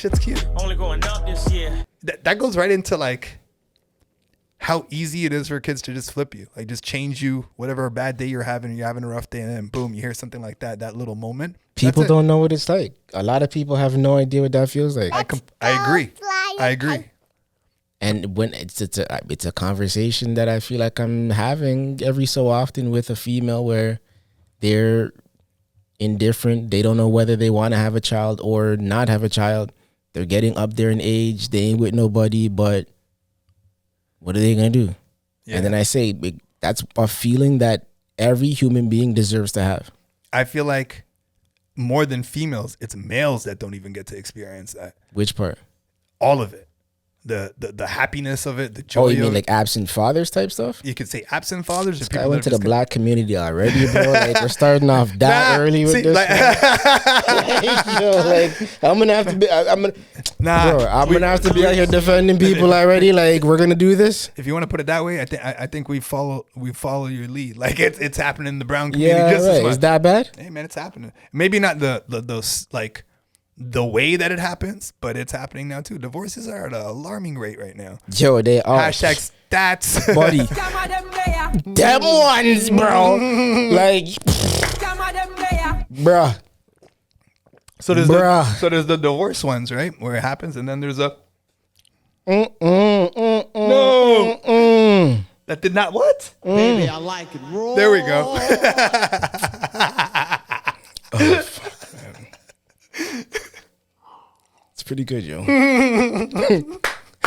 shit's cute. Only going up this year. That goes right into like how easy it is for kids to just flip you, like just change you, whatever bad day you're having a rough day, and then boom, you hear something like that little moment. People don't know what it's like. A lot of people have no idea what that feels like. I agree. And when it's a conversation that I feel like I'm having every so often with a female where they're indifferent. They don't know whether they want to have a child or not have a child. They're getting up there in age. They ain't with nobody, but what are they going to do? Yeah. And then I say, that's a feeling that every human being deserves to have. I feel like more than females, it's males that don't even get to experience that. Which part? All of it. The happiness of it, the joy. Oh, you mean like absent fathers type stuff? You could say absent fathers. I went to the black community already, bro. Like we're starting off that early with this. I'm gonna have to be. I'm gonna have to be out here defending people already. Like we're gonna do this. If you want to put it that way, I think we follow your lead. Like it's happening in the brown community. Yeah, just right. as much. Is that bad? Hey man, it's happening. Maybe not those like. The way that it happens, but it's happening now too. Divorces are at an alarming rate right now. Yo, they are. Hashtag stats. Buddy. Them ones, bro. Like, bruh. So there's the divorce ones, right? Where it happens, and then there's a no. That did not what? Baby, I like it raw. There we go. It's pretty good, yo.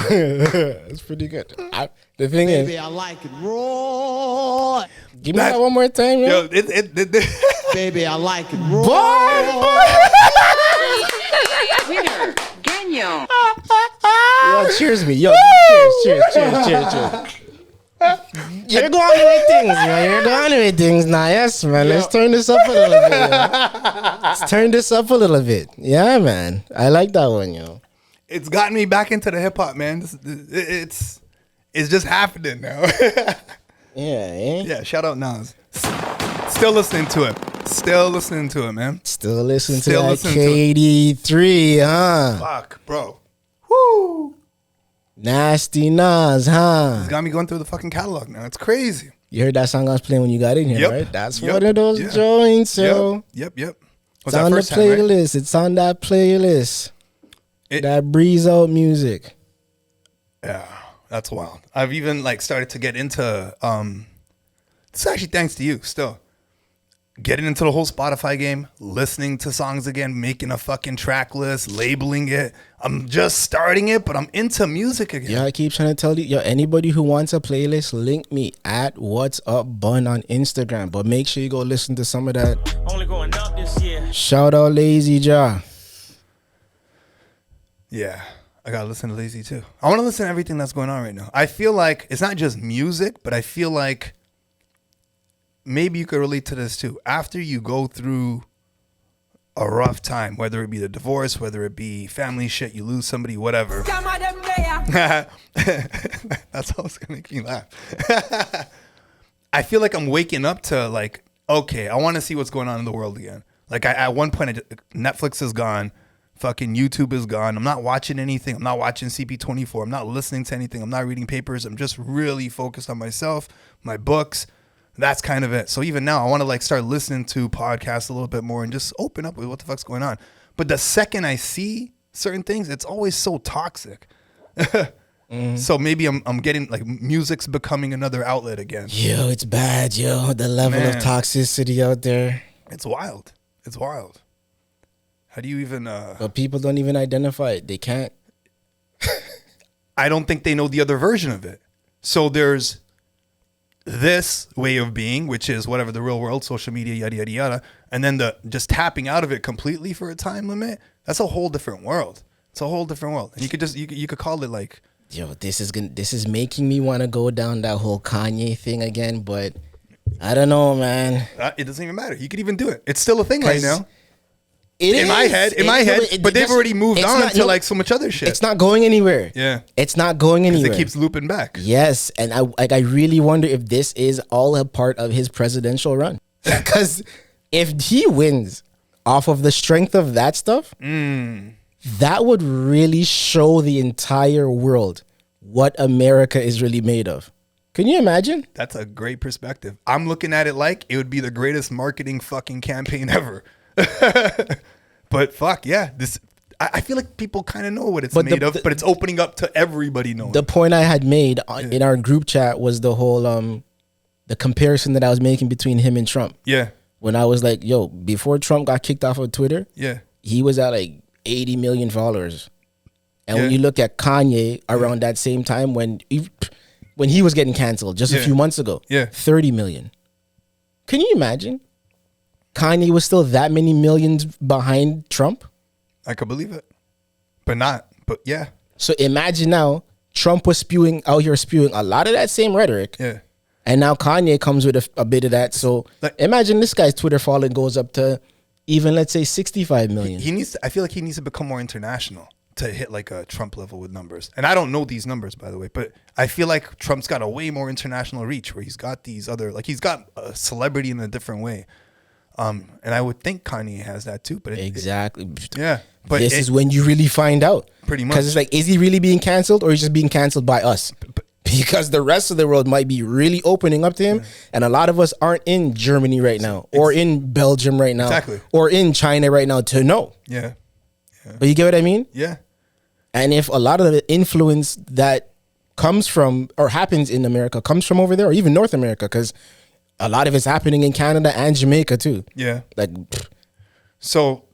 It's pretty good. The thing Baby, is, I like it raw. Give me that one more time, yo. Baby, I like it raw. Winner, Genyo. Yo, cheers me. Yo, cheers. You're going with things, man. You're going with things now. Yes, man. Let's turn this up a little bit. Let's turn this up a little bit. Yeah, man. I like that one, yo. It's gotten me back into the hip hop, man. It's just happening now. Yeah. Shout out Nas. Still listening to it. Still listening to it, man. Still listening to that KD3, huh? Fuck, bro. Woo. Nasty Nas, huh? It's got me going through the fucking catalog now. It's crazy. You heard that song I was playing when you got in here, Yep. right? That's one of those joints, yo. Yep. It's on the playlist. Right? It's on that playlist. That breeze out music. Yeah, that's wild. I've even like started to get into this is actually thanks to you still. Getting into the whole Spotify game, listening to songs again, making a fucking track list, labeling it. I'm just starting it, but I'm into music again. Yeah, I keep trying to tell you, yo, anybody who wants a playlist, link me at wha'SUP Bun on Instagram. But make sure you go listen to some of that. Only going up this year. Shout out Lazy Jaw. Yeah, I gotta listen to Lazy too. I want to listen to everything that's going on right now. I feel like it's not just music, but I feel like maybe you could relate to this too. After you go through a rough time, whether it be the divorce, whether it be family shit, you lose somebody, whatever. That's always gonna make me laugh. I feel like I'm waking up to like, okay, I want to see what's going on in the world again. Like at one point, Netflix is gone. Fucking YouTube is gone. I'm not watching anything. I'm not watching CP24. I'm not listening to anything. I'm not reading papers. I'm just really focused on myself, my books. That's kind of it. So even now, I want to like start listening to podcasts a little bit more and just open up with what the fuck's going on. But the second I see certain things, it's always so toxic. So maybe I'm getting like music's becoming another outlet again. Yo, it's bad, yo. The level of toxicity out there. It's wild. It's wild. How do you even... But people don't even identify it. They can't. I don't think they know the other version of it. So there's this way of being, which is whatever the real world, social media, yada, yada, yada. And then the just tapping out of it completely for a time limit. That's a whole different world. It's a whole different world. And you could just, you could call it like... Yo, this is making me want to go down that whole Kanye thing again, but I don't know, man. It doesn't even matter. You could even do it. It's still a thing right now. In my head, but they've already moved on to like so much other shit. It's not going anywhere. Yeah. It's not going anywhere. It keeps looping back. Yes, and I really wonder if this is all a part of his presidential run. Because if he wins off of the strength of that stuff, then That would really show the entire world what America is really made of. Can you imagine? That's a great perspective. I'm looking at it like it would be the greatest marketing fucking campaign ever. But fuck yeah, I feel like people kind of know what it's made of, but it's opening up to everybody knowing. The point I had made in our group chat was the whole the comparison that I was making between him and Trump. Yeah. When I was like, yo, before Trump got kicked off of Twitter, yeah, he was at like 80 million followers. And when you look at Kanye around that same time when he was getting canceled just a few months ago, 30 million. Can you imagine? Kanye was still that many millions behind Trump? I could believe it. But yeah. So imagine now, Trump was out here spewing a lot of that same rhetoric. Yeah. And now Kanye comes with a bit of that. So imagine this guy's Twitter following goes up to even, let's say, 65 million. I feel like he needs to become more international to hit like a Trump level with numbers. And I don't know these numbers, by the way, but I feel like Trump's got a way more international reach where he's got these other, like he's got a celebrity in a different way. And I would think Kanye has that too, but exactly. Yeah. But this is when you really find out. Pretty much. Because it's like, is he really being canceled or is he just being canceled by us? Because the rest of the world might be really opening up to him. And a lot of us aren't in Germany right now or in Belgium right now. Exactly. Or in China right now to know. Yeah. But you get what I mean? Yeah. And if a lot of the influence that comes from or happens in America comes from over there or even North America, because a lot of it's happening in Canada and Jamaica too. Yeah. Like, so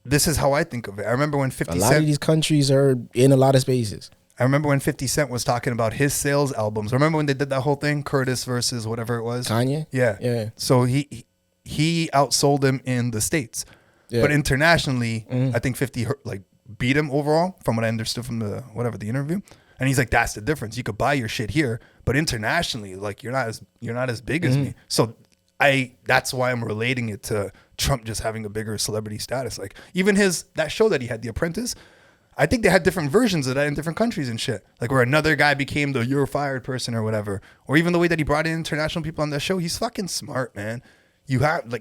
this is how I think of it. I remember when 50 Cent... A lot of these countries are in a lot of spaces. I remember when 50 Cent was talking about his sales albums. Remember when they did that whole thing? Curtis versus whatever it was? Kanye? Yeah. Yeah. So he outsold him in the States. Yeah. But internationally, I think 50 like beat him overall from what I understood from the interview. And he's like, that's the difference. You could buy your shit here, but internationally, like you're not as big as me. So that's why I'm relating it to Trump just having a bigger celebrity status. Like even that show that he had, The Apprentice, I think they had different versions of that in different countries and shit. Like where another guy became the "you're fired" person or whatever. Or even the way that he brought in international people on that show. He's fucking smart, man. You have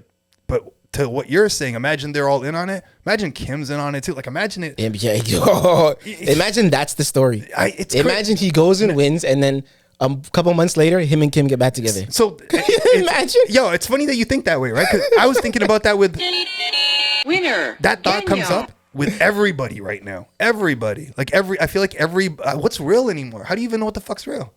but to what you're saying, imagine they're all in on it. Imagine Kim's in on it too. Like imagine it. Imagine that's the story. Imagine he goes and wins, and then a couple months later, him and Kim get back together. So imagine. Yo, it's funny that you think that way, right? Because I was thinking about that with Winner. That thought comes up with everybody right now. Everybody, I feel like what's real anymore? How do you even know what the fuck's real?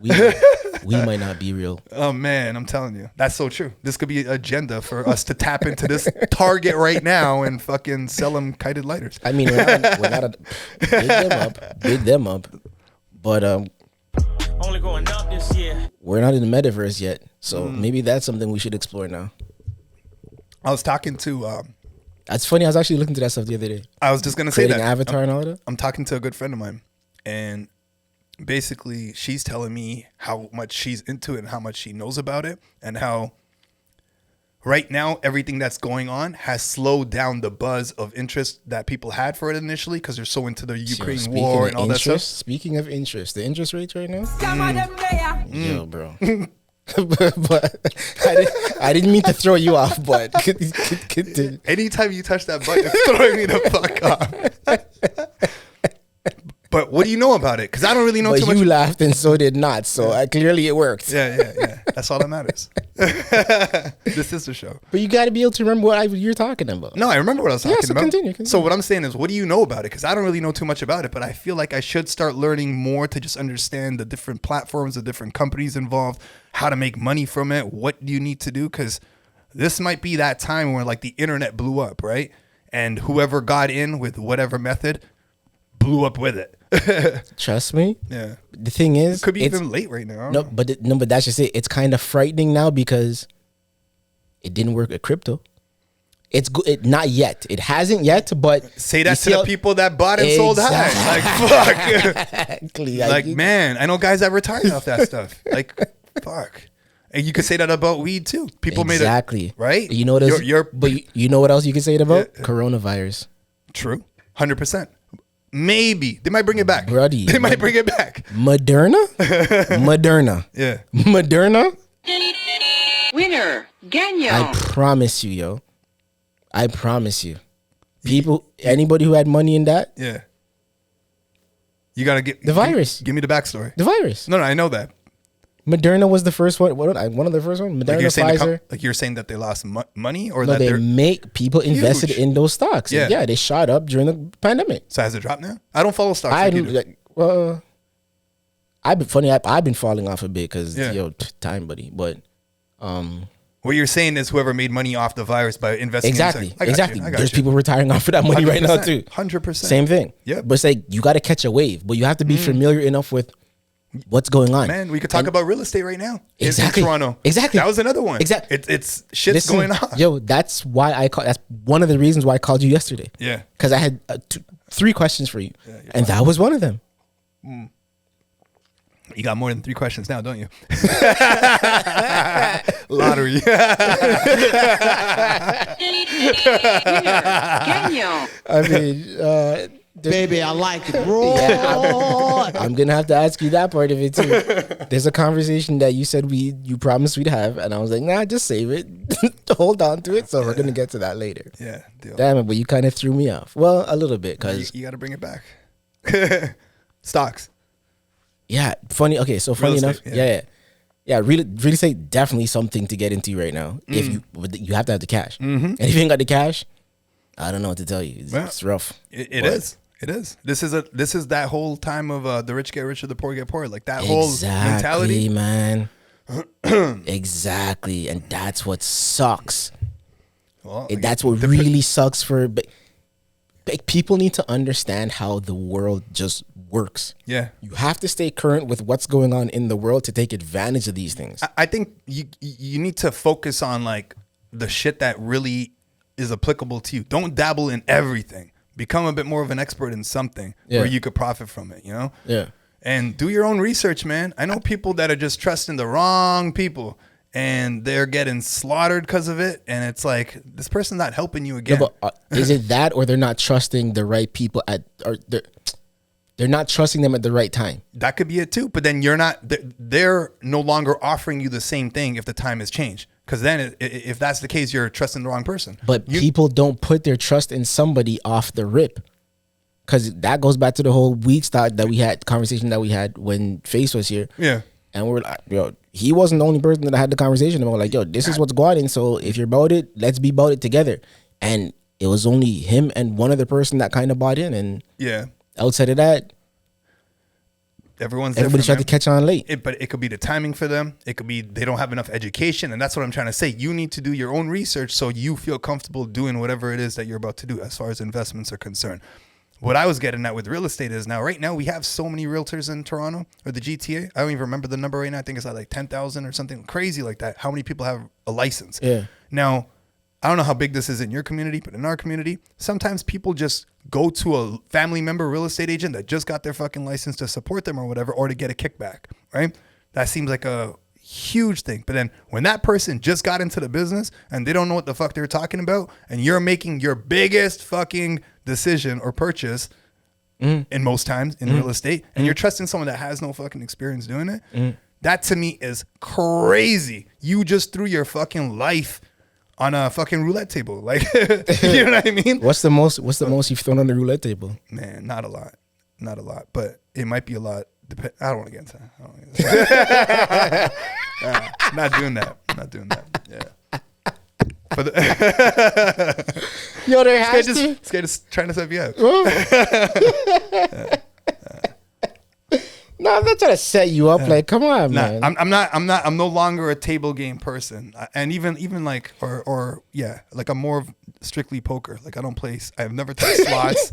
We might not be real. Oh man, I'm telling you, that's so true. This could be an agenda for us to tap into this Target right now and fucking sell them kited lighters. I mean, we're not big them up, but Only going up this year. We're not in the metaverse yet, so maybe that's something we should explore now. I was talking to. That's funny. I was actually looking to that stuff the other day. I was just gonna say that Avatar and all that. I'm talking to a good friend of mine, and basically she's telling me how much she's into it and how much she knows about it, and how right now everything that's going on has slowed down the buzz of interest that people had for it initially because they're so into the Ukraine war and all that stuff. Speaking of interest, the interest rates right now. Yo, bro. But I didn't mean to throw you off, but continue. Anytime you touch that button, it's throwing me the fuck off. But what do you know about it? Because I don't really know too much. You laughed and so did not, so clearly it worked. Yeah. That's all that matters. This is the show. But you got to be able to remember what you're talking about. No, I remember what I was talking about. Continue. So what I'm saying is, what do you know about it? Because I don't really know too much about it, but I feel like I should start learning more to just understand the different platforms, the different companies involved, how to make money from it, what do you need to do? Because this might be that time where like the internet blew up, right? And whoever got in with whatever method blew up with it. Trust me. Yeah. The thing is, it could be even late right now. But that's just it. It's kind of frightening now because it didn't work at crypto. It's good. Not yet. It hasn't yet. But say that to the people that bought and sold high. Like fuck. Exactly. Like man, I know guys that retired off that stuff. Like fuck. And you could say that about weed too. People made it right. You know what? But you know what else you can say it about? Coronavirus. True. 100%. Maybe they might bring it back. Bruddy, they might bring it back. Moderna. Yeah. Moderna. Winner. Ganyo. I promise you, yo. I promise you. People, anybody who had money in that, Yeah. You gotta get The virus. Give me the backstory. the virus. No, I know that. Moderna was the first one. One of the first ones. Like Moderna, you're saying, Pfizer. you're saying that they lost money, or No, that they they're make people invested Huge. in those stocks. Yeah. Yeah, they shot up during the pandemic. so has it dropped now? I don't follow stocks. I Like you do. I've been funny. I've been falling off a bit because Yeah. time, buddy. But What you're saying is whoever made money off the virus by investing. exactly, I got exactly. You, I got There's you. people retiring off of that money right now too. 100%. Same thing. Yeah. But it's like you got to catch a wave, but you have to be familiar enough with what's going on. Man, we could talk about real estate right now. Exactly. In Toronto. Exactly. That was another one. Exactly. It's shit's Listen, going on. Yo, that's why I call. That's one of the reasons why I called you yesterday. Yeah. Because I had 3 questions for you, and that was one of them. You got more than 3 questions now, don't you? Lottery. Genio. I mean, Baby, I like it raw. I'm gonna have to ask you that part of it too. There's a conversation that you said you promised we'd have, and I was like, nah, just save it, hold on to it. So we're gonna get to that later. Yeah. Deal. Damn it, but you kind of threw me off. Well, a little bit, cause You got to bring it back. Stocks. yeah, funny. Okay, so funny Real enough, estate, yeah. Real estate definitely something to get into right now. If you have to have the cash, and if you ain't got the cash, I don't know what to tell you. Well, It's rough. It is. It is. This is that whole time of the rich get richer, the poor get poorer. Like that whole mentality. man. Exactly, and that's what sucks. Well, That's what really sucks for. But people need to understand how the world just works. Yeah. You have to stay current with what's going on in the world to take advantage of these things. I think you need to focus on like the shit that really is applicable to you. Don't dabble in everything. Become a bit more of an expert in something where you could profit from it, you know? Yeah. And do your own research, man. I know people that are just trusting the wrong people and they're getting slaughtered because of it. And it's like, this person's not helping you again. Yeah, but is it that, or they're not trusting the right people or they're not trusting them at the right time? That could be it too. But then they're no longer offering you the same thing if the time has changed. Because then if that's the case, you're trusting the wrong person. But people don't put their trust in somebody off the rip. Because that goes back to the whole weed stock conversation that we had when Face was here. Yeah. And we're like, yo, he wasn't the only person that I had the conversation about. Like, yo, this is what's going on. So if you're about it, let's be about it together. And it was only him and one other person that kind of bought in. And Yeah. outside of that, everybody tried to catch on late. But it could be the timing for them. It could be they don't have enough education. And that's what I'm trying to say. You need to do your own research so you feel comfortable doing whatever it is that you're about to do as far as investments are concerned. What I was getting at with real estate is right now we have so many realtors in Toronto or the GTA. I don't even remember the number right now. I think it's like 10,000 or something crazy like that. How many people have a license? Yeah. Now, I don't know how big this is in your community, but in our community, sometimes people just go to a family member real estate agent that just got their fucking license to support them or whatever, or to get a kickback, right? That seems like a huge thing. But then when that person just got into the business and they don't know what the fuck they're talking about, and you're making your biggest fucking decision or purchase in most times in real estate, and you're trusting someone that has no fucking experience doing it, that to me is crazy. You just threw your fucking life on a fucking roulette table. Like, you know what I mean? What's the most you've thrown on the roulette table? Man, not a lot, but it might be a lot. I don't want to get into that. Not doing that. Yeah. But Yo, there has to. scared of trying to set you up. No, I'm not trying to set you up. Like, come on, Nah, man. I'm no longer a table game person. And even like, or yeah, like I'm more of strictly poker. Like I've never played slots.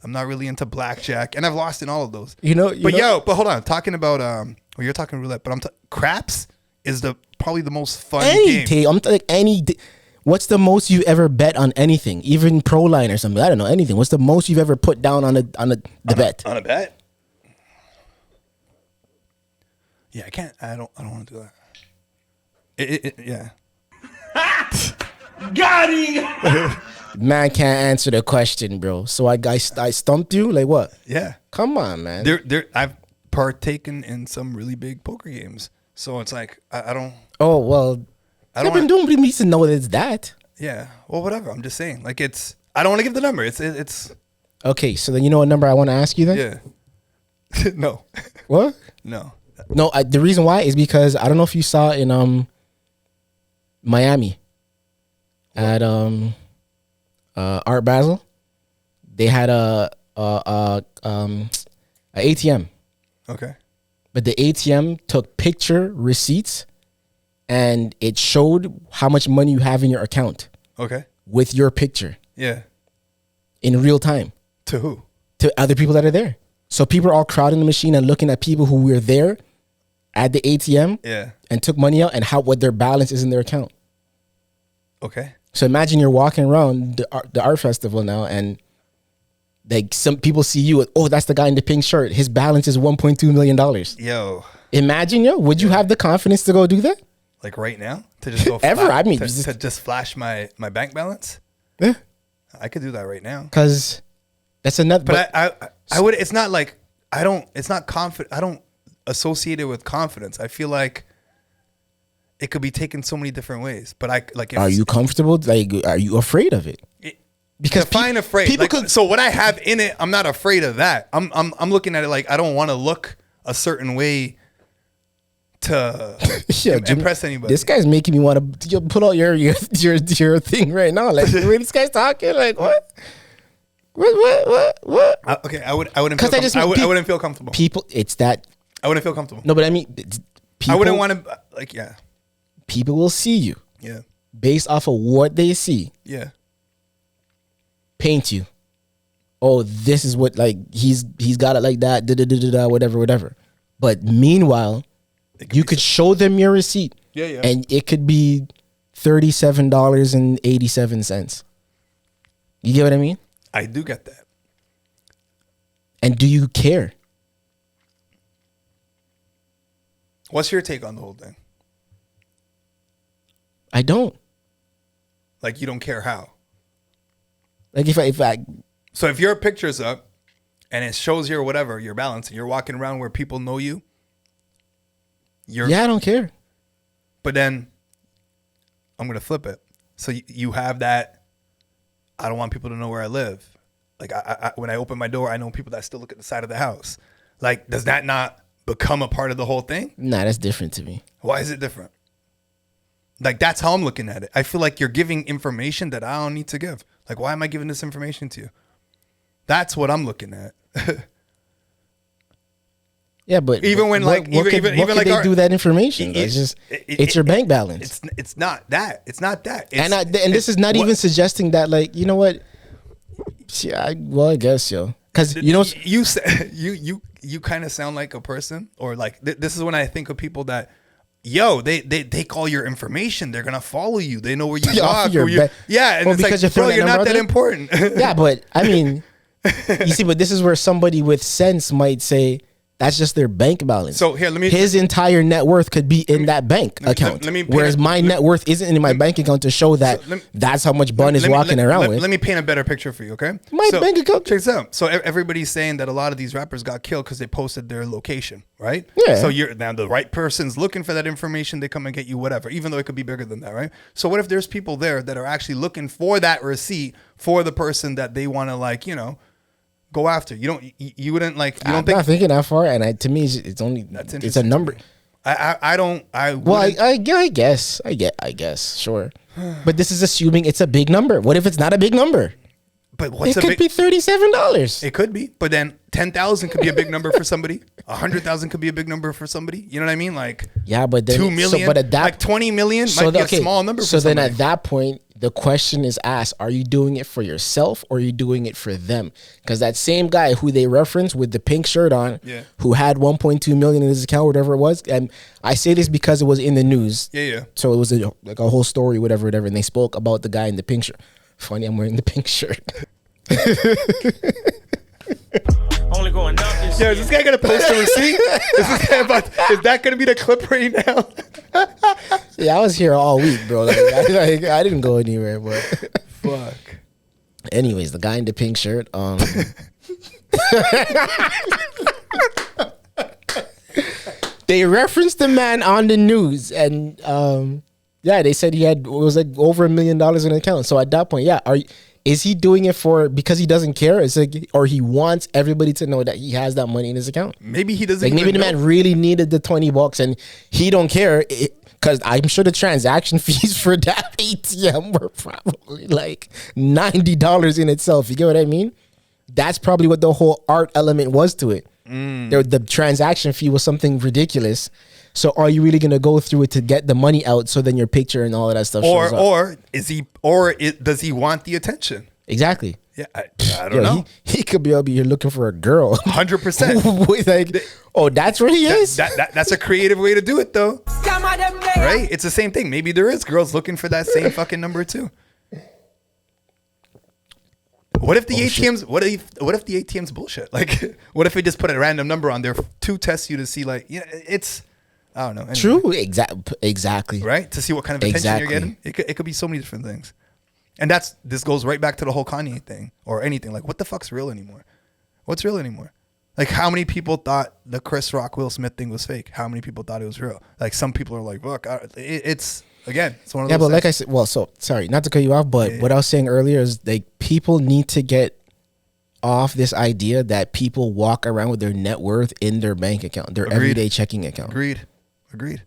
I'm not really into blackjack, and I've lost in all of those. But hold on. Talking about well, you're talking roulette, but craps is probably the most fun game. What's the most you've ever bet on anything, even pro line or something? I don't know, anything. What's the most you've ever put down on the bet? On a bet? Yeah, I can't. I don't want to do that. Yeah. Got him! Man can't answer the question, bro. So I stumped you. Like what? Yeah. Come on, man. I've partaken in some really big poker games, so it's like I don't. Oh well, I don't. Nobody needs to know that it's that. Yeah. Well, whatever. I'm just saying. Like I don't want to give the number. It's Okay, so then you know what number I want to ask you then? yeah. No. What? No. No, the reason why is because I don't know if you saw in Miami at Art Basel, they had a ATM, Okay. but the ATM took picture receipts and it showed how much money you have in your account Okay. with your picture Yeah. in real time To who? to other people that are there. So people are all crowding the machine and looking at people who were there at the ATM Yeah. and took money out and what their balance is in their account. Okay. So imagine you're walking around the art festival now, and like some people see you. Oh, that's the guy in the pink shirt. His balance is $1.2 million. Yo. Imagine, would you have the confidence to go do that? Like right now? To just go Ever? I mean, to just flash my bank balance? Yeah, I could do that right now. because that's another. But I would. It's not like I don't. It's not confident. I don't associate it with confidence. I feel like it could be taken so many different ways. But I like. If, are you comfortable? Like, are you afraid of it? Because define afraid. people Like, could. so what I have in it, I'm not afraid of that. I'm looking at it like I don't want to look a certain way to impress anybody. This guy's making me want to pull out your thing right now. Like, the way this guy's talking, like what? What? Okay, I wouldn't. Feel Because I wouldn't feel comfortable. People, it's that. I wouldn't feel comfortable. No, but I mean, people, I wouldn't want to. Like, yeah, people will see you yeah, based off of what they see, yeah. paint you. Oh, this is what, like, he's got it like that, whatever. But meanwhile, you could show them your receipt. Yeah. And it could be $37.87. You get what I mean? I do get that. And do you care? What's your take on the whole thing? I don't. Like, you don't care how. Like, if I So if your picture's up and it shows your whatever, your balance, and you're walking around where people know you, I don't care. But then I'm gonna flip it. So you have that. I don't want people to know where I live. Like I when I open my door, I know people that still look at the side of the house. Like, does that not become a part of the whole thing? Nah, that's different to me. Why is it different? Like, that's how I'm looking at it. I feel like you're giving information that I don't need to give. Like, why am I giving this information to you? That's what I'm looking at. Yeah, but Even when, what, like, what even like they our- do that information? It's just it's your bank balance. It's not that. It's not that. And this is not even suggesting that, like, you know what? Yeah, I guess, because you kind of sound like a person, or like this is when I think of people that, they call your information. They're gonna follow you. They know where you walk. And well, it's like, bro, you're not that important. Yeah, but I mean, you see, but this is where somebody with sense might say that's just their bank balance. So here, his entire net worth could be in that bank account. Whereas my net worth isn't in my bank account to show that that's how much Bun is walking around with. Let me paint a better picture for you, okay? My bank account. Check this out. So everybody's saying that a lot of these rappers got killed because they posted their location, right? Yeah. So you're now the right person's looking for that information. They come and get you whatever, even though it could be bigger than that, right? So what if there's people there that are actually looking for that receipt for the person that they want to, like, go after? You wouldn't like. You don't I'm think? not thinking that far, and to me, it's only it's a number. I don't. Well, I guess, sure. But this is assuming it's a big number. What if it's not a big number? But what's it could be $37. It could be, but then 10,000 could be a big number for somebody. 100,000 could be a big number for somebody. You know what I mean? Like, yeah, but then 2 million, so, but at that, like 20 million might be a small number. So for then somebody. at that point, the question is asked: are you doing it for yourself or are you doing it for them? Because that same guy who they reference with the pink shirt on, who had 1.2 million in his account, whatever it was, and I say this because it was in the news. Yeah. So it was like a whole story, whatever, and they spoke about the guy in the pink shirt. Funny, I'm wearing the pink shirt. Only going up this Yeah, year. is this guy gonna post a receipt? Is that gonna be the clip right now? Yeah, I was here all week, bro. I didn't go anywhere, but Fuck. anyways, the guy in the pink shirt, they referenced the man on the news, and they said he had, it was like over $1 million in an account. So at that point, is he doing it because he doesn't care? It's like, or he wants everybody to know that he has that money in his account. Maybe he doesn't. Like maybe the man really needed the $20 and he don't care. Because I'm sure the transaction fees for that ATM were probably like $90 in itself. You get what I mean? That's probably what the whole art element was to it. The transaction fee was something ridiculous. So are you really gonna go through it to get the money out? So then your picture and all of that stuff shows up? Does he want the attention? Exactly. Yeah, I don't know. He could be over here looking for a girl. 100%. Like, oh, that's where he is. That's a creative way to do it, though. Right? It's the same thing. Maybe there is girls looking for that same fucking number too. What if the ATM's shit. What if the ATM's bullshit? Like, what if we just put a random number on there to test you to see, like, it's. I don't know. Anyway. True. Exactly. Right? To see what kind of attention you're getting. It could be so many different things. And this goes right back to the whole Kanye thing or anything. Like, what the fuck's real anymore? What's real anymore? Like, how many people thought the Chris Rock, Will Smith thing was fake? How many people thought it was real? Like, some people are like, look, it's one of those but things. like I said, sorry, not to cut you off, but what I was saying earlier is like people need to get off this idea that people walk around with their net worth in their bank account, their everyday checking account. Agreed.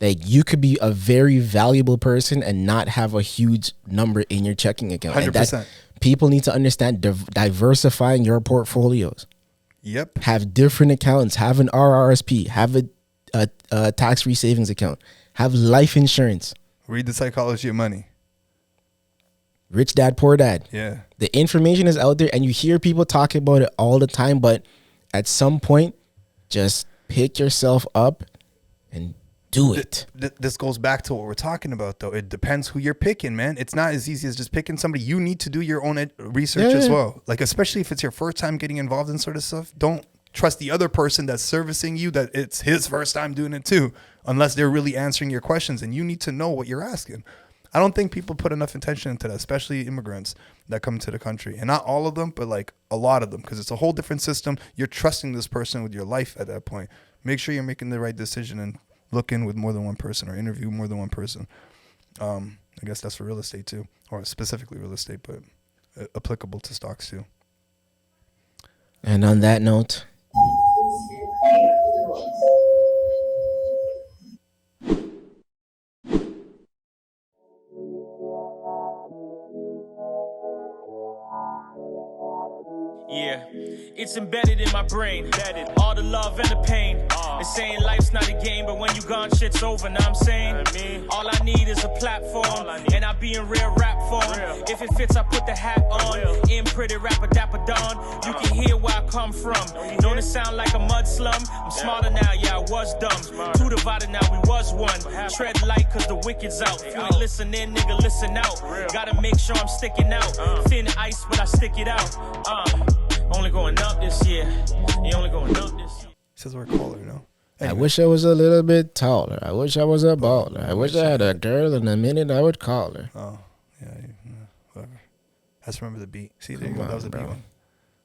Like you could be a very valuable person and not have a huge number in your checking account. 100%. People need to understand diversifying your portfolios. Yep. Have different accounts. Have an RRSP. Have a tax-free savings account. Have life insurance. Read The Psychology of Money. Rich Dad, Poor Dad. Yeah. The information is out there and you hear people talking about it all the time, but at some point, just pick yourself up and do it. This goes back to what we're talking about, though. It depends who you're picking, man. It's not as easy as just picking somebody. You need to do your own research as well. Like, especially if it's your first time getting involved in sort of stuff. Don't trust the other person that's servicing you that it's his first time doing it too, unless they're really answering your questions. And you need to know what you're asking. I don't think people put enough attention into that, especially immigrants that come to the country. And not all of them, but like a lot of them, because it's a whole different system. You're trusting this person with your life at that point. Make sure you're making the right decision and look in with more than one person or interview more than one person. I guess that's for real estate too, or specifically real estate, but applicable to stocks too. And on that note, Yeah, it's embedded in my brain. All the love and the pain. They're saying life's not a game, but when you gone, shit's over. Now I'm saying, all I need is a platform, and I be in real rap form. If it fits, I put the hat on. In pretty rapper dapper dawn, you can hear where I come from. Don't it sound like a mud slum? I'm smarter now, yeah, I was dumb. Two divided now, we was one. Tread light, cause the wicked's out. If you ain't listening, nigga, listen out. Gotta make sure I'm sticking out. Thin ice, but I stick it out. Only going up this year. You only going up this year. Says we're caller, you know. Anyway. I wish I was a little bit taller. I wish I was a baller. I wish I had a girl in a minute I would call her. Oh, yeah, whatever. I just remember the beat. See, there you go. That was a beat one.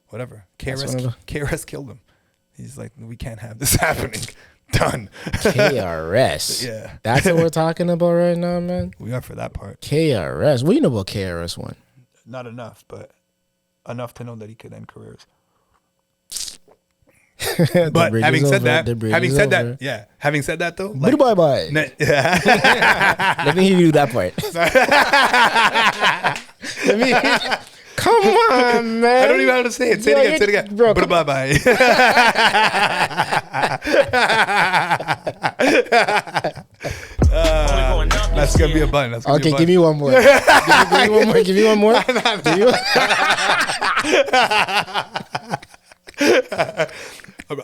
Whatever. KRS killed him. He's like, we can't have this happening. Done. KRS. Yeah. That's what we're talking about right now, man? We are for that part. KRS. What do you know about KRS-One? Not enough, but enough to know that he could end careers. But having said that, though, like, bye. Let me hear you do that part. Let me. Come on, man. I don't even know how to say it. Say it again. Bro, bye bye. That's gonna be a bun. Okay, give me one more. Give me one more.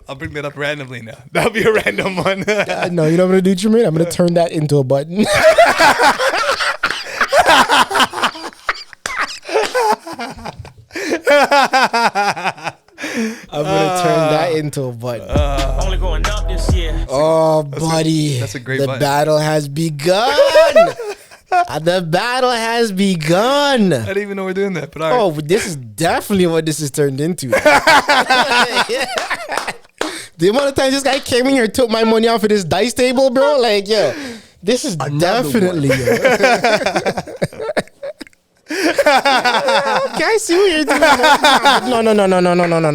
I'll bring that up randomly now. That'll be a random one. No, you know what I'm gonna do, Jermaine? I'm gonna turn that into a button. I'm gonna turn that into a button. Only going up this year. Oh, buddy. That's a great The button. battle has begun. The battle has begun. I didn't even know we're doing that, but all right. Oh, this is definitely what this has turned into. The amount of times this guy came in here and took my money off of this dice table, bro. Like, yo, this is definitely. I see what you're doing.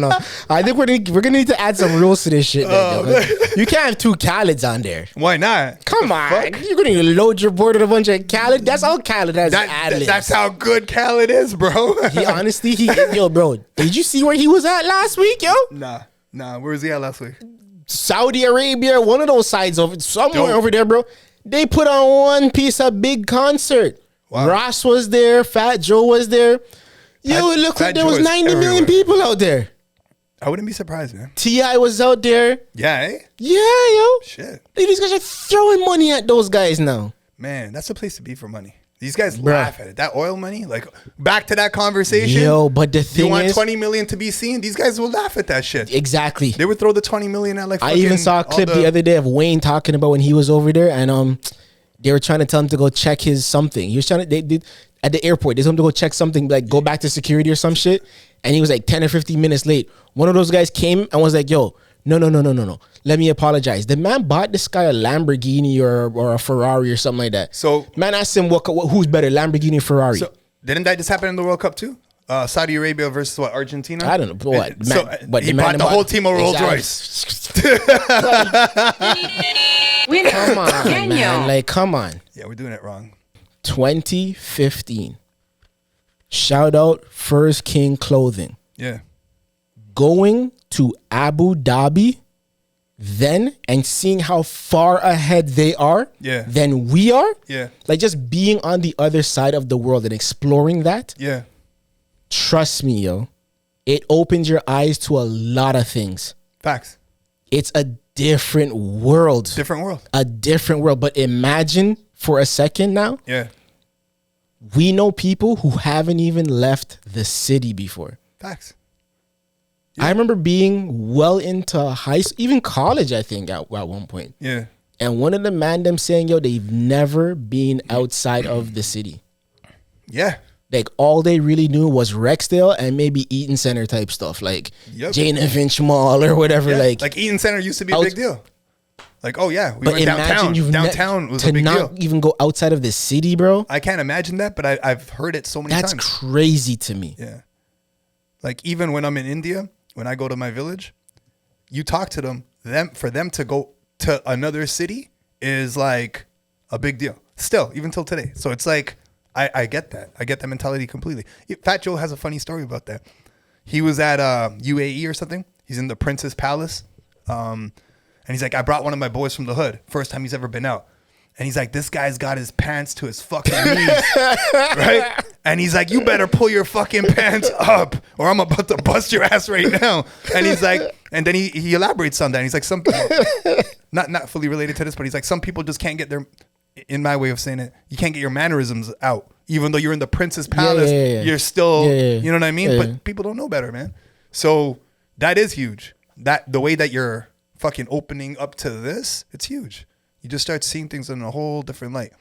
No. I think we're gonna need to add some rules to this shit. You can't have 2 Khalids on there. Why not? Come on, you're gonna load your board with a bunch of Khaled. That's all Khaled has. That's how good Khaled is, bro. Yo, bro. Did you see where he was at last week, yo? Nah. Where was he at last week? Saudi Arabia, one of those sides somewhere over there, bro. They put on one piece of big concert. Wow. Ross was there, Fat Joe was there. Yo, it looked like there was 90 million people out there. I wouldn't be surprised, man. T.I. was out there. Yeah, eh? Yeah, yo. Shit. These guys are throwing money at those guys now. Man, that's the place to be for money. These guys laugh at it. That oil money, like back to that conversation. Yo, but the thing is, you want 20 million to be seen? These guys will laugh at that shit. Exactly. They would throw the 20 million at like. I even saw a clip the other day of Wayne talking about when he was over there, and they were trying to tell him to go check his something. He was trying to they did at the airport. They told him to go check something, like go back to security or some shit, and he was like 10 or 15 minutes late. One of those guys came and was like, "Yo, no. Let me apologize. The man bought this guy a Lamborghini or a Ferrari or something like that." So man asked him, who's better, Lamborghini or Ferrari? So didn't that just happen in the World Come too? Saudi Arabia versus what, Argentina? I don't know. What? But he bought the whole team of Rolls Royce. Come on, man. Like, come on. Yeah, we're doing it wrong. 2015. Shout out First King Clothing. Yeah. Going to Abu Dhabi then and seeing how far ahead they are than we are. Yeah. Like just being on the other side of the world and exploring that. Yeah. Trust me, yo. It opens your eyes to a lot of things. Facts. It's a different world. A different world. But imagine for a second now. Yeah. We know people who haven't even left the city before. Facts. Yeah. I remember being well into high school, even college, I think, at one point. Yeah. And one of the man them saying, yo, they've never been outside of the city. Yeah. Like, all they really knew was Rexdale and maybe Eaton Center type stuff, like Jane and Finch Mall or whatever. Yeah. Like Eaton Center used to be a big deal. Like, oh yeah, we went downtown. Downtown was a big deal. To not even go outside of the city, bro. I can't imagine that, but I've heard it so many times. That's crazy to me. Yeah. Like, even when I'm in India, when I go to my village, you talk to them, for them to go to another city is like a big deal. Still, even till today. So it's like, I get that. I get that mentality completely. Fat Joe has a funny story about that. He was at UAE or something. He's in the Prince's Palace. And he's like, I brought one of my boys from the hood. First time he's ever been out. And he's like, this guy's got his pants to his fucking knees. Right? And he's like, you better pull your fucking pants up or I'm about to bust your ass right now. And he's like, and then he elaborates on that. And he's like, some people, not fully related to this, but he's like, some people just can't get their, in my way of saying it, you can't get your mannerisms out. Even though you're in the Prince's Palace, you're still, you know what I mean? But people don't know better, man. So that is huge. That the way that you're fucking opening up to this, it's huge. You just start seeing things in a whole different light.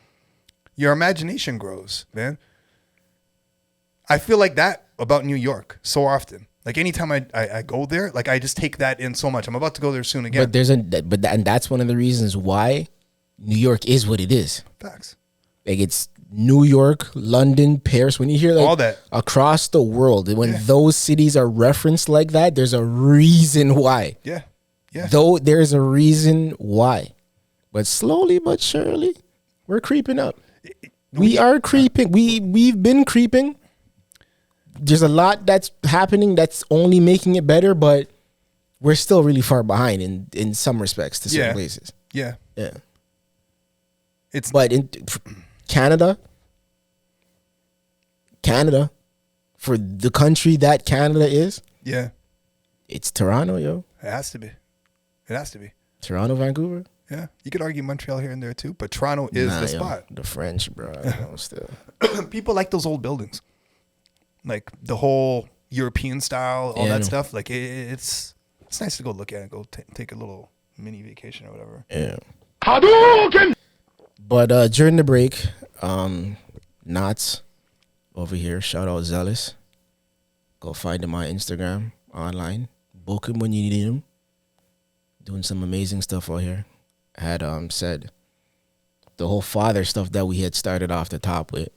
Your imagination grows, man. I feel like that about New York so often. Like anytime I go there, like I just take that in so much. I'm about to go there soon again. And that's one of the reasons why New York is what it is. Facts. Like it's New York, London, Paris. When you hear like all that across the world, when those cities are referenced like that, there's a reason why. Yeah. Yeah. Though there's a reason why. But slowly but surely, we're creeping up. We are creeping. We've been creeping. There's a lot that's happening that's only making it better, but we're still really far behind in some respects to certain places. Yeah. Yeah. But in Canada, for the country that Canada is, it's Toronto, yo. It has to be. It has to be. Toronto, Vancouver. Yeah, you could argue Montreal here and there too, but Toronto is the spot. The French, bro. I don't know, still. People like those old buildings, like the whole European style, all that stuff. Like it's nice to go look at and go take a little mini vacation or whatever. Yeah. Hadouken! But during the break, Knots over here, shout out Zealous. Go find him on Instagram, online. Book him when you need him. Doing some amazing stuff out here. Had said the whole father stuff that we had started off the top with.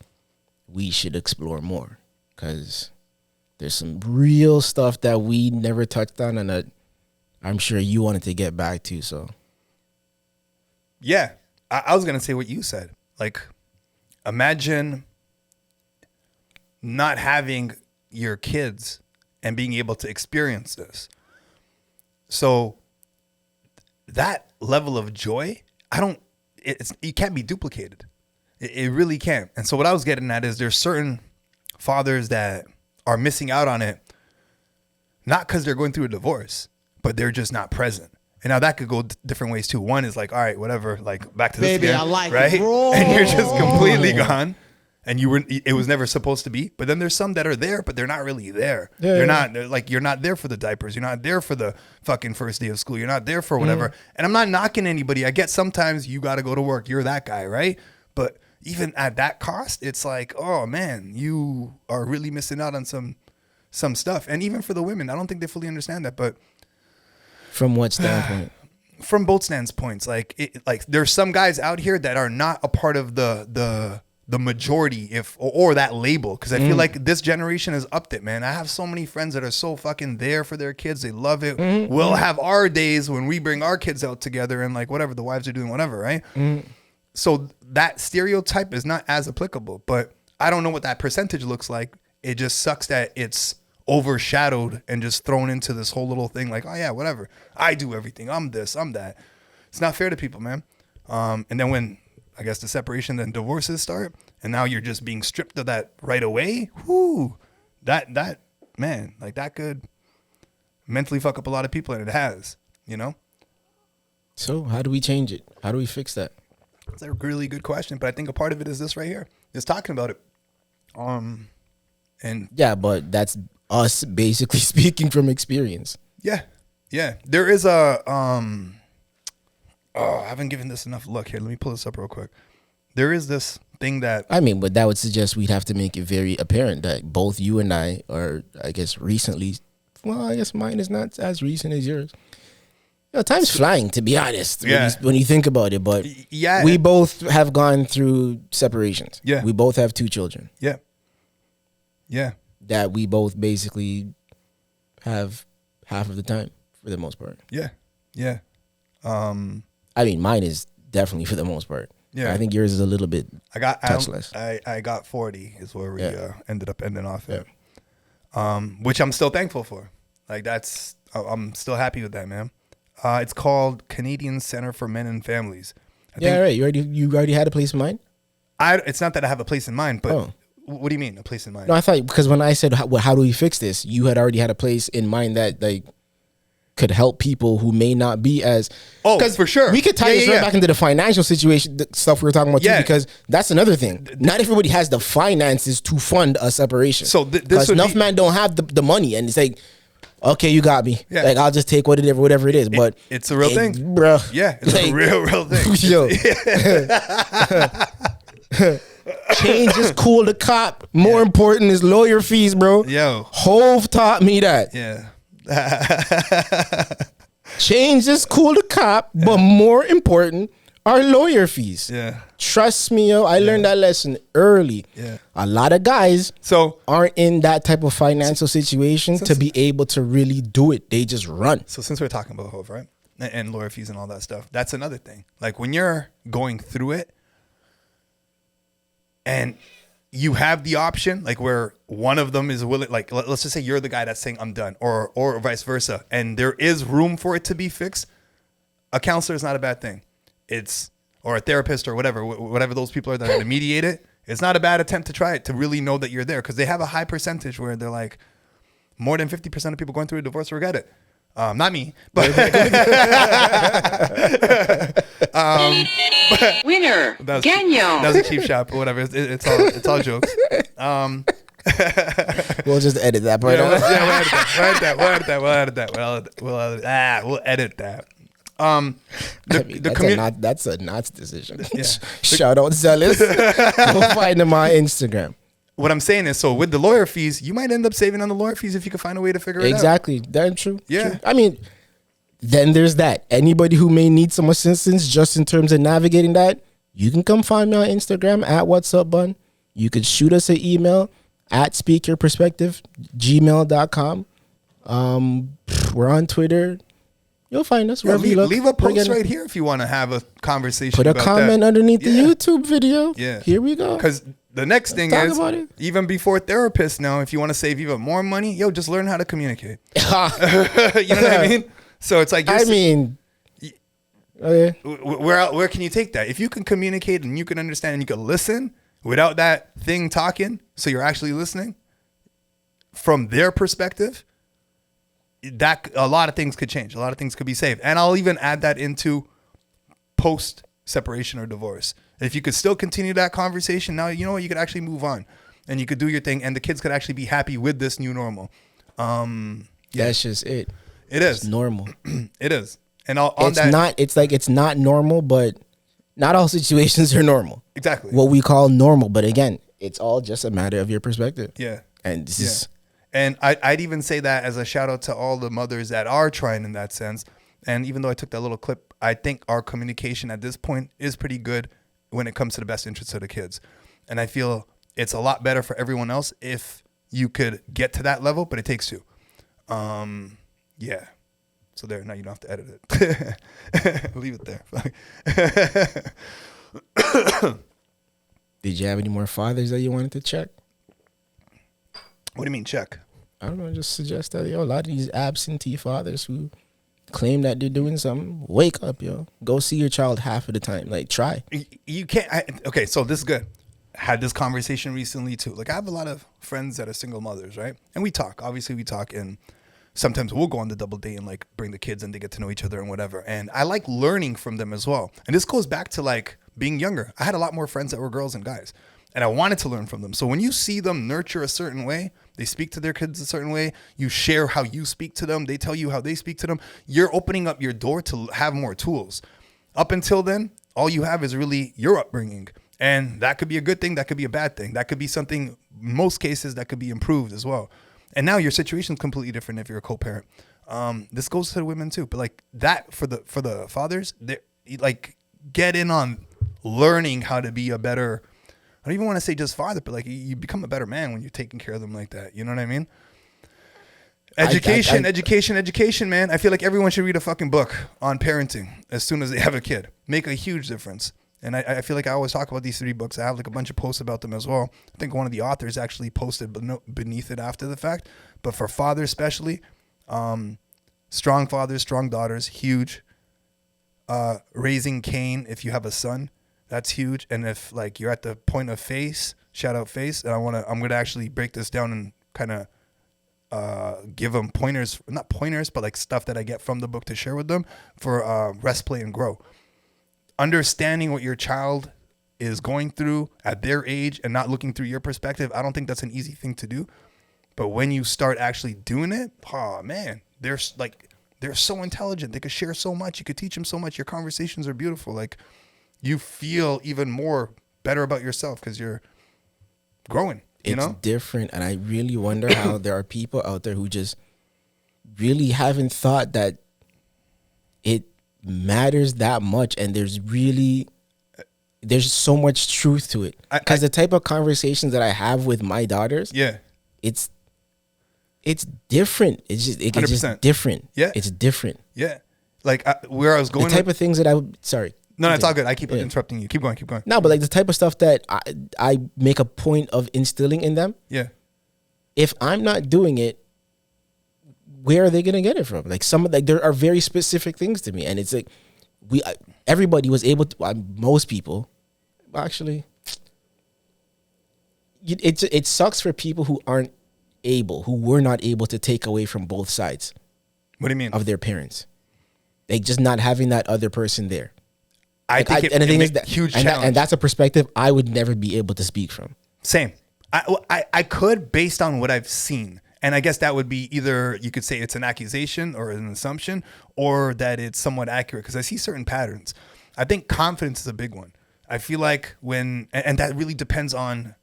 we should explore more, because there's some real stuff that we never touched on and that I'm sure you wanted to get back to. So yeah, I was gonna say what you said. Like, imagine not having your kids and being able to experience this. So that level of joy, it can't be duplicated. It really can't. And so what I was getting at is there's certain fathers that are missing out on it, not because they're going through a divorce, but they're just not present. And now that could go different ways too. One is like, all right, whatever, like back to this Baby, again, I like right? it raw. And you're just completely gone, and it was never supposed to be. But then there's some that are there, but they're not really there. They're like, you're not there for the diapers. You're not there for the fucking first day of school. You're not there for whatever. And I'm not knocking anybody. I get sometimes you got to go to work. You're that guy, right? But even at that cost, it's like, oh man, you are really missing out on some stuff. And even for the women, I don't think they fully understand that. But from what standpoint? From both standpoints, like there's some guys out here that are not a part of the majority, or that label, because I feel like this generation has upped it, man. I have so many friends that are so fucking there for their kids. They love it. We'll have our days when we bring our kids out together and like whatever, the wives are doing whatever, right? So that stereotype is not as applicable, but I don't know what that percentage looks like. It just sucks that it's overshadowed and just thrown into this whole little thing like, oh yeah, whatever, I do everything, I'm this, I'm that. It's not fair to people, man. And then when I guess the separation and divorces start, and now you're just being stripped of that right away, that man, like that could mentally fuck up a lot of people, and it has, you know. So how do we change it? How do we fix that? It's a really good question, but I think a part of it is this right here, just talking about it. And yeah, but that's us basically speaking from experience. Yeah. There is a I haven't given this enough look here. Let me pull this up real quick. There is this thing that but that would suggest we'd have to make it very apparent that both you and I are, I guess, recently. Well, I guess mine is not as recent as yours. Time's flying, to be honest. Yeah. When you think about it, but yeah, we both have gone through separations. Yeah, we both have 2 children. Yeah. That we both basically have half of the time for the most part. Yeah. I mean, mine is definitely for the most part. Yeah. I think yours is a little bit touchless. I got 40 is where we ended up ending off at. Which I'm still thankful for. Like I'm still happy with that, man. It's called Canadian Center for Men and Families. Right. You already had a place in mind? It's not that I have a place in mind, but what do you mean a place in mind? No, I thought, because when I said how do we fix this, you had already had a place in mind that like could help people who may not be as. Oh, for sure. We could tie this right back into the financial situation, the stuff we were talking about too, because that's another thing. Not everybody has the finances to fund a separation. So this enough men don't have the money, and it's like, okay, you got me. Yeah. Like, I'll just take whatever it is. But it's a real thing, bro. Yeah, it's like, a real thing. Yo. Change is cool to cop. More important is lawyer fees, bro. Yo. Hove taught me that. Yeah. Change is cool to cop, but more important are lawyer fees. Yeah. Trust me, yo. I learned that lesson early. Yeah. A lot of guys aren't in that type of financial situation to be able to really do it. They just run. So since we're talking about Hove, right? And lawyer fees and all that stuff, that's another thing. Like when you're going through it and you have the option, like where one of them is willing, like let's just say you're the guy that's saying I'm done, or vice versa, and there is room for it to be fixed, a counselor is not a bad thing. Or a therapist or whatever those people are that are going to mediate it. It's not a bad attempt to try it, to really know that you're there, because they have a high percentage where they're like, more than 50% of people going through a divorce regret it. Not me, but winner, Gagnon. That was a cheap shot, but whatever. It's all jokes. We'll just edit that part. We'll edit that. That's a Knots decision. Yeah. Shout out Zealous. Go find him on Instagram. What I'm saying is, so with the lawyer fees, you might end up saving on the lawyer fees if you can find a way to figure it out. Exactly. That's true. Yeah. True. I mean, then there's that. Anybody who may need some assistance just in terms of navigating that, you can come find me on Instagram at wha'SUP Bun. you could shoot us an email at speakyourperspective@gmail.com. We're on Twitter. You'll find us wherever you look. Leave a post right here if you want to have a conversation. Put a comment underneath the YouTube video. Yeah. Here we go. Because the next thing is, even before therapists now, if you want to save even more money, just learn how to communicate. You know what I mean? So it's like, okay. Where can you take that? If you can communicate and you can understand and you can listen without that thing talking, so you're actually listening from their perspective, that a lot of things could change. A lot of things could be saved. And I'll even add that into post separation or divorce. If you could still continue that conversation, now you know what, you could actually move on and you could do your thing and the kids could actually be happy with this new normal. That's just it. It is. It's normal. It is. And it's not normal, but not all situations are normal. Exactly. What we call normal, but again, it's all just a matter of your perspective. Yeah. And this is. And I'd even say that as a shout out to all the mothers that are trying in that sense. And even though I took that little clip, I think our communication at this point is pretty good when it comes to the best interests of the kids. And I feel it's a lot better for everyone else if you could get to that level, but it takes two. Yeah. So there, now you don't have to edit it. Leave it there. Did you have any more fathers that you wanted to check? What do you mean check? I don't know, just suggest that, a lot of these absentee fathers who claim that they're doing something, wake up, Go see your child half of the time. Like, try. You can't. Okay, so this is good. Had this conversation recently too. Like, I have a lot of friends that are single mothers, right? And we talk. Obviously, we talk, and sometimes we'll go on the double date and like bring the kids and they get to know each other and whatever. And I like learning from them as well. And this goes back to like being younger. I had a lot more friends that were girls and guys, and I wanted to learn from them. So when you see them nurture a certain way, they speak to their kids a certain way, you share how you speak to them, they tell you how they speak to them, you're opening up your door to have more tools. Up until then, all you have is really your upbringing. And that could be a good thing, that could be a bad thing. That could be something, most cases, that could be improved as well. And now your situation is completely different if you're a co-parent. This goes to the women too, but like that for the fathers, they like get in on learning how to be a better, I don't even want to say just father, but like you become a better man when you're taking care of them like that. You know what I mean? Education, man. I feel like everyone should read a fucking book on parenting as soon as they have a kid. Make a huge difference. And I feel like I always talk about these 3 books. I have like a bunch of posts about them as well. I think one of the authors actually posted beneath it after the fact. But for fathers especially, strong fathers, strong daughters, huge. Raising Cain, if you have a son, that's huge. And if like you're at the point of Face, shout out Face, and I'm gonna actually break this down and kind of give them pointers, not pointers, but like stuff that I get from the book to share with them for rest, play, and grow. Understanding what your child is going through at their age and not looking through your perspective, I don't think that's an easy thing to do. But when you start actually doing it, oh man, they're so intelligent. They could share so much. You could teach them so much. Your conversations are beautiful. Like, you feel even more better about yourself because you're growing. It's different, and I really wonder how there are people out there who just really haven't thought that it matters that much, and there's so much truth to it. Because the type of conversations that I have with my daughters, it's different. It's just different. Yeah, it's different. Yeah, like where I was going. The type of things that I would. Sorry. No, it's all good. I keep interrupting you. Keep going. No, but like the type of stuff that I make a point of instilling in them. Yeah. If I'm not doing it, where are they gonna get it from? Like there are very specific things to me, and it's like everybody was able to. Most people, actually, it sucks for people who were not able to take away from both sides. What do you mean? Of their parents, like just not having that other person there. I think it's a huge challenge. And that's a perspective I would never be able to speak from. Same. I could based on what I've seen. And I guess that would be either you could say it's an accusation or an assumption or that it's somewhat accurate because I see certain patterns. I think confidence is a big one. I feel like and that really depends on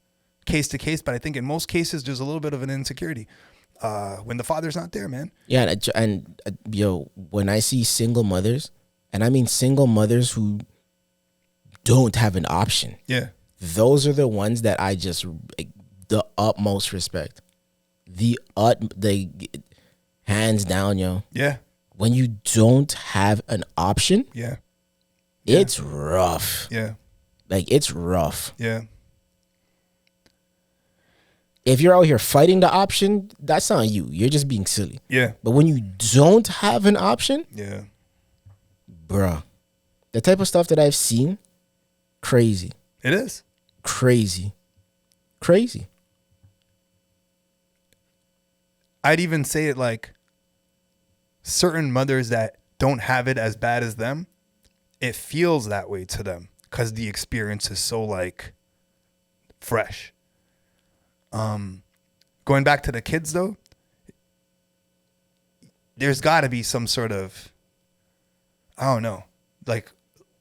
case to case, but I think in most cases there's a little bit of an insecurity when the father's not there, man. Yeah, and when I see single mothers, and I mean single mothers who don't have an option. Yeah. those are the ones that I just like, the utmost respect. They hands down, yo. Yeah. When you don't have an option, Yeah. it's rough. Yeah. Like, it's rough. Yeah. If you're out here fighting the option, that's not you. You're just being silly. Yeah. But when you don't have an option, Yeah. bruh, the type of stuff that I've seen, crazy. It is. Crazy. I'd even say it like certain mothers that don't have it as bad as them, it feels that way to them because the experience is so like fresh. Going back to the kids though, there's got to be some sort of, I don't know, like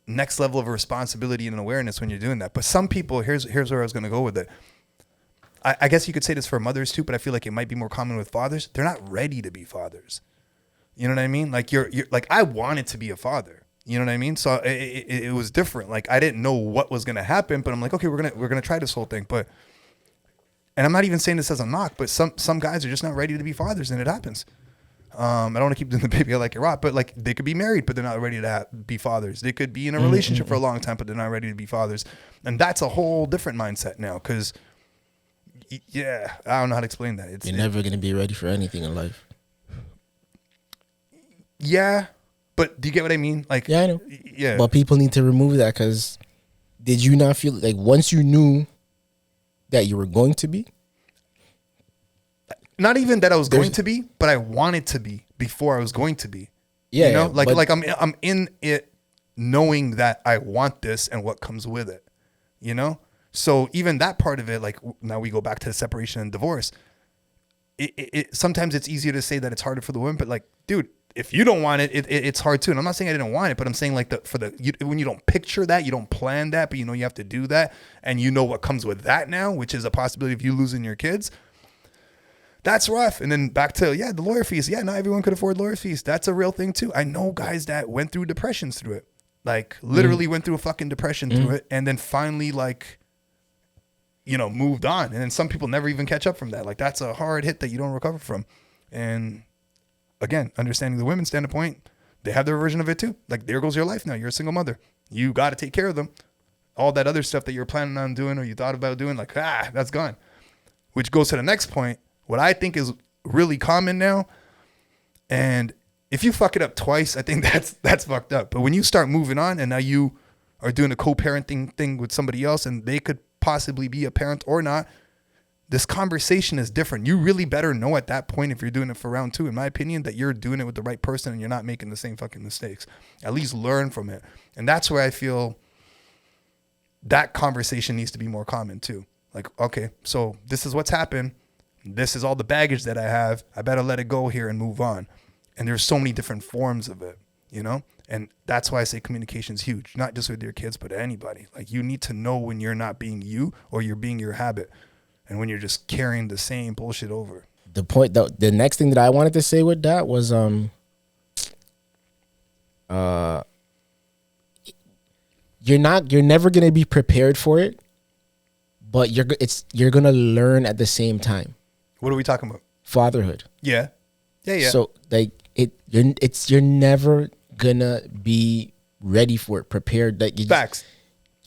next level of responsibility and awareness when you're doing that. But some people, here's where I was going to go with it. I guess you could say this for mothers too, but I feel like it might be more common with fathers. They're not ready to be fathers. You know what I mean? Like you're like, I wanted to be a father. You know what I mean? So it was different. Like I didn't know what was going to happen, but I'm like, okay, we're going to try this whole thing. But, and I'm not even saying this as a knock, but some guys are just not ready to be fathers, and it happens. I don't want to keep doing the baby I like it rock, but like they could be married, but they're not ready to be fathers. They could be in a relationship for a long time, but they're not ready to be fathers. And that's a whole different mindset now. Cause yeah, I don't know how to explain that. You're never going to be ready for anything in life. Yeah. But do you get what I mean? Like, yeah, I know. Yeah. But people need to remove that, because did you not feel like once you knew that you were going to be? Not even that I was going to be, but I wanted to be before I was going to be. Yeah. You know, like I'm in it knowing that I want this and what comes with it, you know? So even that part of it, like now we go back to the separation and divorce. It sometimes it's easier to say that it's harder for the women, but like, dude, if you don't want it, it's hard too. And I'm not saying I didn't want it, but I'm saying like when you don't picture that, you don't plan that, but you know you have to do that, and you know what comes with that now, which is a possibility of you losing your kids. That's rough. And then back to, the lawyer fees. Yeah, not everyone could afford lawyer fees. That's a real thing too. I know guys that went through depressions through it, like literally went through a fucking depression through it, and then finally like, you know, moved on. And then some people never even catch up from that. Like that's a hard hit that you don't recover from. And again, understanding the women's standpoint, they have their version of it too. Like there goes your life now. You're a single mother. You got to take care of them. All that other stuff that you're planning on doing or you thought about doing, like, that's gone. Which goes to the next point. What I think is really common now. And if you fuck it up twice, I think that's fucked up. But when you start moving on and now you are doing a co-parenting thing with somebody else and they could possibly be a parent or not, this conversation is different. You really better know at that point, if you're doing it for round 2, in my opinion, that you're doing it with the right person and you're not making the same fucking mistakes. At least learn from it. And that's where I feel that conversation needs to be more common too. Like, okay, so this is what's happened. This is all the baggage that I have. I better let it go here and move on. And there's so many different forms of it, you know? And that's why I say communication is huge, not just with your kids, but anybody. Like you need to know when you're not being you or you're being your habit, and when you're just carrying the same bullshit over. The next thing that I wanted to say with that was, you're never going to be prepared for it, but you're going to learn at the same time. What are we talking about? Fatherhood. Yeah. So like you're never gonna be ready for it, prepared. Like Facts.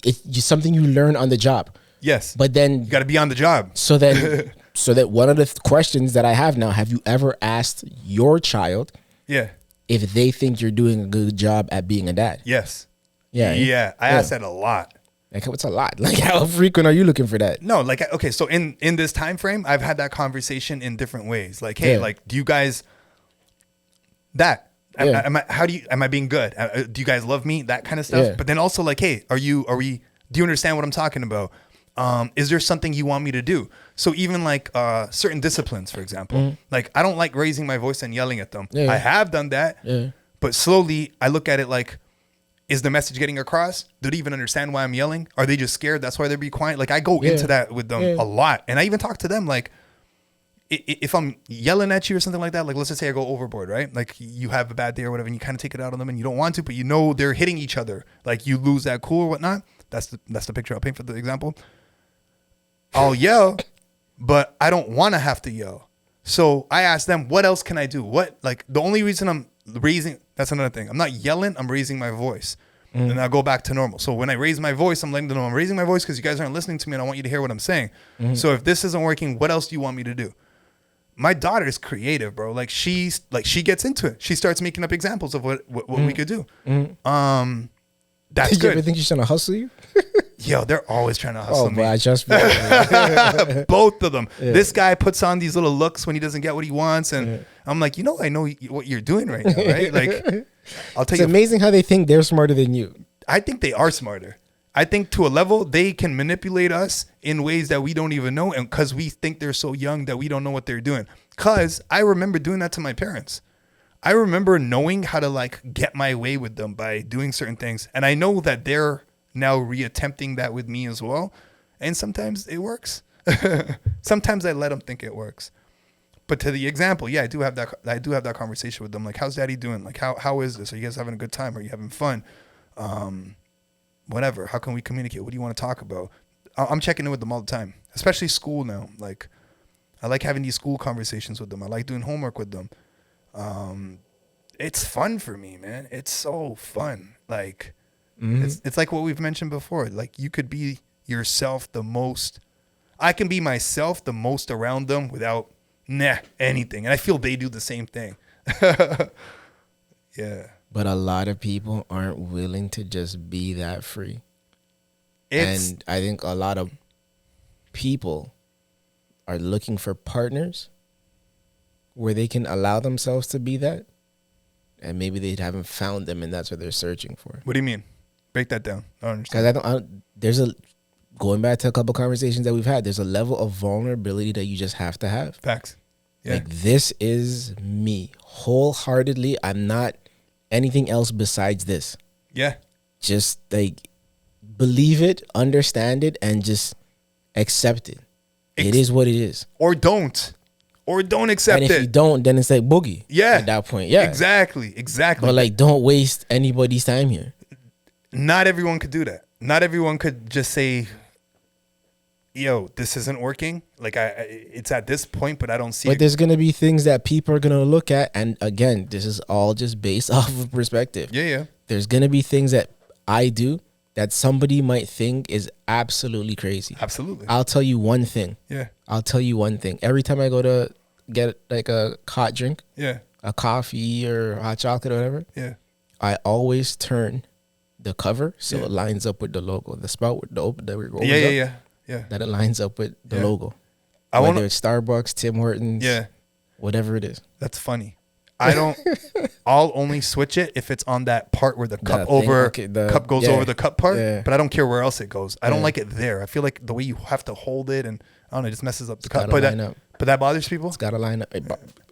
It's just something you learn on the job. Yes. But then you got to be on the job. So then, so that one of the questions that I have now: have you ever asked your child, if they think you're doing a good job at being a dad? Yes. Yeah. I ask that a lot. Like, what's a lot? Like, how frequent are you looking for that? No, like, okay, so in this time frame, I've had that conversation in different ways. Like, hey, like, do you guys am I being good? Do you guys love me? That kind of stuff. Yeah. But then also like, hey, do you understand what I'm talking about? Is there something you want me to do? So even like certain disciplines, for example, like I don't like raising my voice and yelling at them. I have done that, but slowly I look at it like, is the message getting across? Do they even understand why I'm yelling? Are they just scared? That's why they're being quiet. Like I go into that with them a lot. And I even talk to them like, if I'm yelling at you or something like that, like let's just say I go overboard, right? Like you have a bad day or whatever and you kind of take it out on them and you don't want to, but you know they're hitting each other. Like you lose that cool or whatnot. That's the picture I'll paint for the example. I'll yell, but I don't want to have to yell. So I ask them, what else can I do? What, like, the only reason I'm raising, that's another thing. I'm not yelling, I'm raising my voice. And I'll go back to normal. So when I raise my voice, I'm letting them know I'm raising my voice because you guys aren't listening to me and I want you to hear what I'm saying. So if this isn't working, what else do you want me to do? My daughter is creative, bro. Like she gets into it. She starts making up examples of what we could do. That's Did you good. ever think she's trying to hustle you? Yo, they're always trying to hustle me. But I just Both of them. Yeah. This guy puts on these little looks when he doesn't get what he wants, and I'm like, I know what you're doing right now, right? Like, I'll tell it's you. amazing how they think they're smarter than you. I think they are smarter. I think to a level they can manipulate us in ways that we don't even know, and because we think they're so young that we don't know what they're doing. Because I remember doing that to my parents. I remember knowing how to like get my way with them by doing certain things, and I know that they're now reattempting that with me as well. And sometimes it works. Sometimes I let them think it works. But to the example, yeah, I do have that conversation with them. Like, how's daddy doing? Like, how is this? Are you guys having a good time? Are you having fun? Whatever. How can we communicate? What do you want to talk about? I'm checking in with them all the time, especially school now. Like, I like having these school conversations with them. I like doing homework with them. It's fun for me, man. It's so fun. Like, it's like what we've mentioned before. Like, you could be yourself the most. I can be myself the most around them without anything. And I feel they do the same thing. Yeah. But a lot of people aren't willing to just be that free. And I think a lot of people are looking for partners where they can allow themselves to be that. And maybe they haven't found them, and that's what they're searching for. What do you mean? Break that down. I don't understand. Because going back to a couple conversations that we've had, there's a level of vulnerability that you just have to have. Facts. Yeah. Like, this is me wholeheartedly. I'm not anything else besides this. Yeah. Just like believe it, understand it, and just accept it. It is what it is. Or don't accept it. And if you don't, then it's like boogie. Yeah. At that point. Yeah. Exactly. But like, don't waste anybody's time here. Not everyone could do that. Not everyone could just say, yo, this isn't working. Like, it's at this point, but I don't see it. But there's going to be things that people are going to look at. And again, this is all just based off of perspective. Yeah. There's going to be things that I do that somebody might think is absolutely crazy. Absolutely. I'll tell you one thing. Yeah. I'll tell you one thing. Every time I go to get like a hot drink, a coffee or hot chocolate or whatever, I always turn the cover so it lines up with the logo. The spout with the open that we're going Yeah. that it lines up with the logo. Whether it's Starbucks, Tim Hortons, whatever it is. That's funny. I'll only switch it if it's on that part where the cup cup goes over the cup part, but I don't care where else it goes. I don't like it there. I feel like the way you have to hold it, and I don't know, it just messes up the cup. But that bothers people. It's got to line up.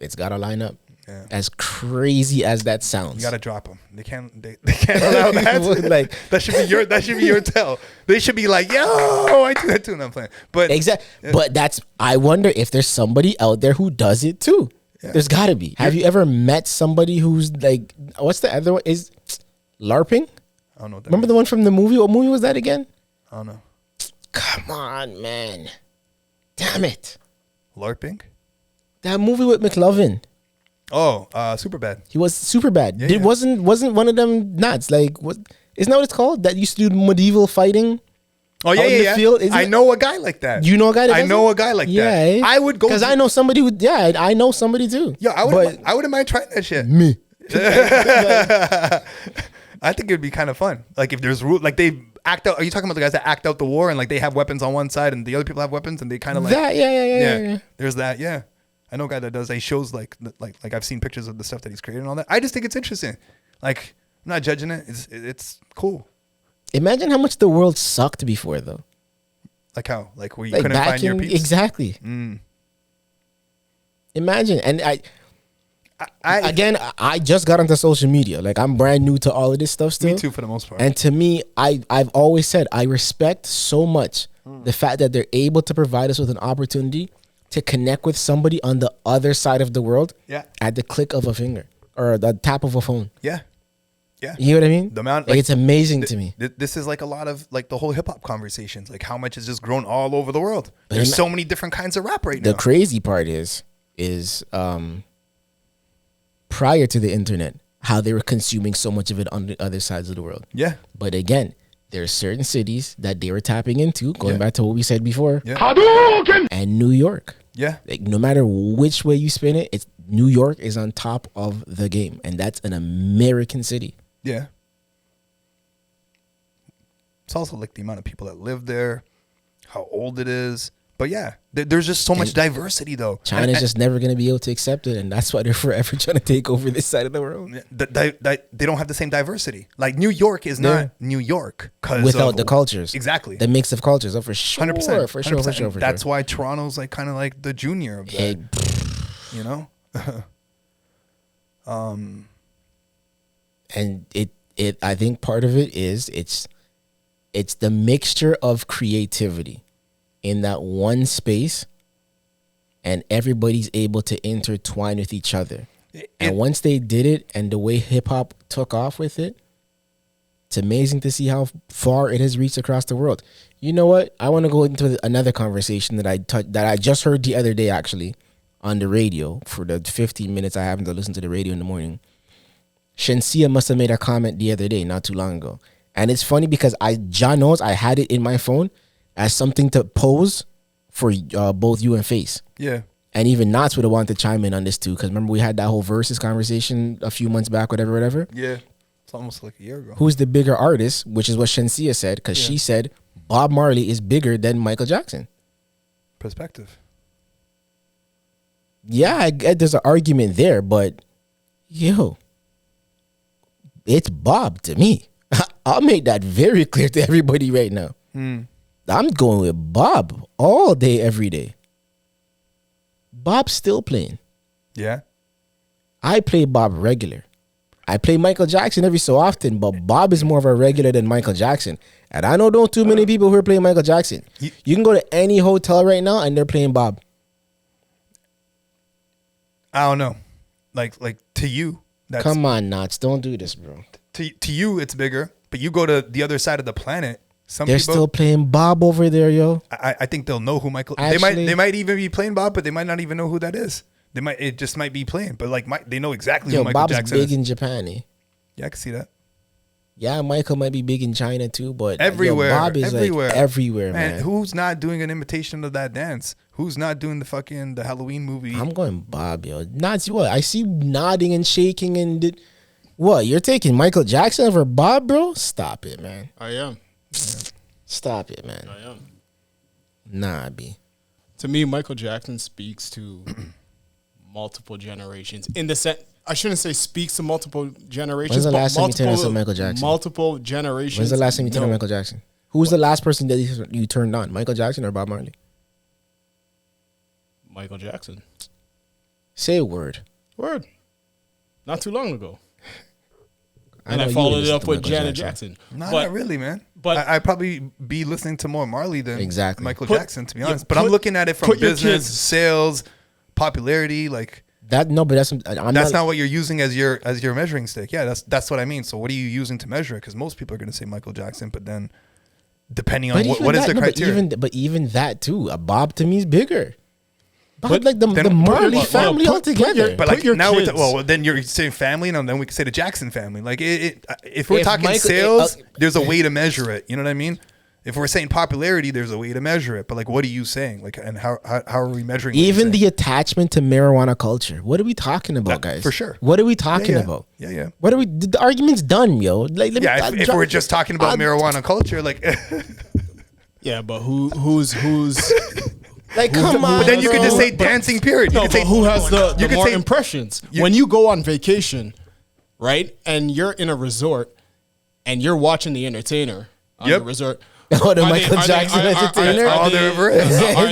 It's got to line up. Yeah. As crazy as that sounds, you gotta drop them. They can't allow that. Like, that should be your tell. They should be like, yo, I do that too. And I'm playing, but exactly. Yeah. But I wonder if there's somebody out there who does it too. Yeah. There's got to be. Have you ever met somebody who's like, what's the other one? Is LARPing? I don't know. Remember the one from the movie? What movie was that again? I don't know. Come on, man. Damn it. LARPing? That movie with McLovin. Oh, Superbad. He was Superbad. Yeah, Wasn't one of them nuts? Like, what? Isn't that what it's called? That used to do medieval fighting. Oh yeah. Field, I know a guy like that. You know a guy? I know a guy like that. I would go because I know somebody who. Yeah, I know somebody too. Yeah, I wouldn't mind trying that shit. Me. I think it would be kind of fun. Like, if there's like they act out. Are you talking about the guys that act out the war and like they have weapons on one side and the other people have weapons and they kind of like that? Yeah. There's that. Yeah. I know a guy that does. He shows like I've seen pictures of the stuff that he's created and all that. I just think it's interesting. Like, I'm not judging it. It's cool. Imagine how much the world sucked before, though. Like how? Like where you couldn't find your peeps? Exactly. Imagine. And I just got into social media. Like, I'm brand new to all of this stuff still. Me too, for the most part. And to me, I've always said I respect so much the fact that they're able to provide us with an opportunity to connect with somebody on the other side of the world at the click of a finger or the tap of a phone. Yeah. Yeah. You know what I mean? The amount, Like, it's amazing to me. This is like a lot of like the whole hip hop conversations, like how much has just grown all over the world. But There's so many different kinds of rap right now. The crazy part is prior to the internet, how they were consuming so much of it on the other sides of the world. Yeah. But again, there are certain cities that they were tapping into, going back to what we said before. Yeah. And New York. Yeah. Like, no matter which way you spin it, it's New York is on top of the game. And that's an American city. Yeah. It's also like the amount of people that live there, how old it is. But yeah, there's just so much diversity though. China's just never going to be able to accept it. And that's why they're forever trying to take over this side of the world. They don't have the same diversity. Like New York is not New York. Without the cultures. Exactly. The mix of cultures. Oh, for sure. 100%. For sure. That's why Toronto's like kind of like the junior of that. You know? And it I think part of it is it's the mixture of creativity in that one space, and everybody's able to intertwine with each other. And once they did it, and the way hip hop took off with it, it's amazing to see how far it has reached across the world. You know what? I want to go into another conversation that I just heard the other day, actually, on the radio. For the 15 minutes I happen to listen to the radio in the morning, Shensia must have made a comment the other day, not too long ago. And it's funny because John knows I had it in my phone as something to pose for both you and Face. Yeah. And even Knots would have wanted to chime in on this too, because remember we had that whole versus conversation a few months back, whatever. Yeah. It's almost like a year ago. Who's the bigger artist, which is what Shensia said, because she said Bob Marley is bigger than Michael Jackson. Perspective. Yeah, I get there's an argument there, but yo, it's Bob to me. I'll make that very clear to everybody right now. I'm going with Bob all day, every day. Bob's still playing. Yeah. I play Bob regular. I play Michael Jackson every so often, but Bob is more of a regular than Michael Jackson. And I know don't too many people who are playing Michael Jackson. You can go to any hotel right now and they're playing Bob. I don't know. Like to you. Come on, Knots. Don't do this, bro. To you, it's bigger. But you go to the other side of the planet. They're still playing Bob over there, yo. I think they'll know who Michael. Actually, they might even be playing Bob, but they might not even know who that is. It just might be playing, but like they know exactly who Michael Bob's Jackson big is. in Japan, eh? Yeah, I can see that. Yeah, Michael might be big in China too, but everywhere, Bob is everywhere, like everywhere, man. Who's not doing an imitation of that dance? Who's not doing the Halloween movie? I'm going Bob, yo. Not what I see nodding and shaking and what? You're taking Michael Jackson over Bob, bro? Stop it, man. I am. Stop it, man. I am. Nah, B. To me, Michael Jackson speaks to multiple generations. In the sense, I shouldn't say speaks to multiple generations. When's the last time you turned on some Michael Jackson? Multiple generations. When's the last time you turned on Michael Jackson? Who was the last person that you turned on? Michael Jackson or Bob Marley? Michael Jackson. Say a word. Word. Not too long ago. And I followed it up with Janet Jackson. Not really, man. But I'd probably be listening to more Marley than Michael Jackson, to be honest. But I'm looking at it from business, sales, popularity, like that. No, but that's not what you're using as your measuring stick. Yeah, that's what I mean. So what are you using to measure it? Because most people are going to say Michael Jackson, but then depending on what is the criteria. But even that too, a Bob to me is bigger. But like the Marley family altogether. But like now, then you're saying family, and then we can say the Jackson family. Like if we're talking sales, there's a way to measure it. You know what I mean? If we're saying popularity, there's a way to measure it. But like, what are you saying? Like, and how are we measuring? Even the attachment to marijuana culture. What are we talking about, guys? For sure. What are we talking about? Yeah. What are we? The argument's done, yo. Like, if we're just talking about marijuana culture, like. Yeah, but who's like, come on. But then you could just say dancing period. No, but who has the more impressions? When you go on vacation, right, and you're in a resort, and you're watching the entertainer on the resort. Oh, the Michael Jackson entertainer. Are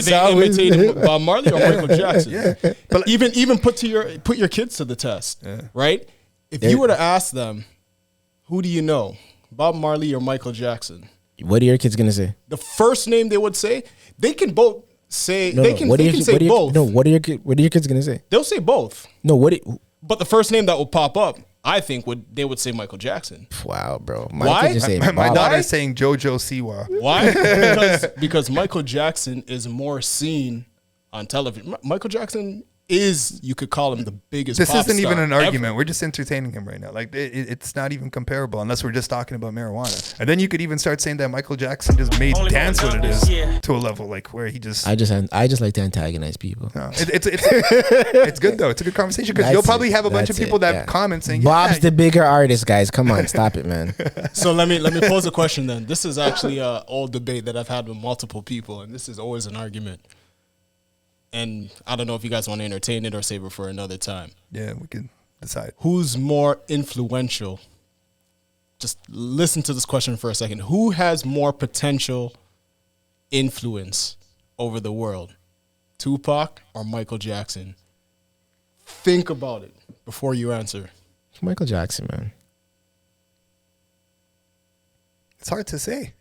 they imitating Bob Marley or Michael Jackson? Yeah. But even put your kids to the test, right? If you were to ask them, who do you know, Bob Marley or Michael Jackson? What are your kids gonna say? The first name they would say, they can both say. They can say both. No, what are your kids gonna say? They'll say both. No, But the first name that will pop up I think they would say Michael Jackson. Wow, bro. Why? My daughter's saying JoJo Siwa. Why? because Michael Jackson is more seen on television. Michael Jackson is, you could call him the biggest This pop isn't even star an argument. ever. We're just entertaining him right now. Like it's not even comparable unless we're just talking about marijuana. And then you could even start saying that Michael Jackson just made dance what it is to a level like where he just. I just like to antagonize people. No, it's good though. It's a good conversation because you'll probably have a bunch of people that comment saying Bob's the bigger artist, guys. Come on, stop it, man. So let me pose a question then. This is actually an old debate that I've had with multiple people, and this is always an argument. And I don't know if you guys want to entertain it or save it for another time. Yeah, we can decide. Who's more influential? Just listen to this question for a second. Who has more potential influence over the world? Tupac or Michael Jackson? Think about it before you answer. Michael Jackson, man. It's hard to say.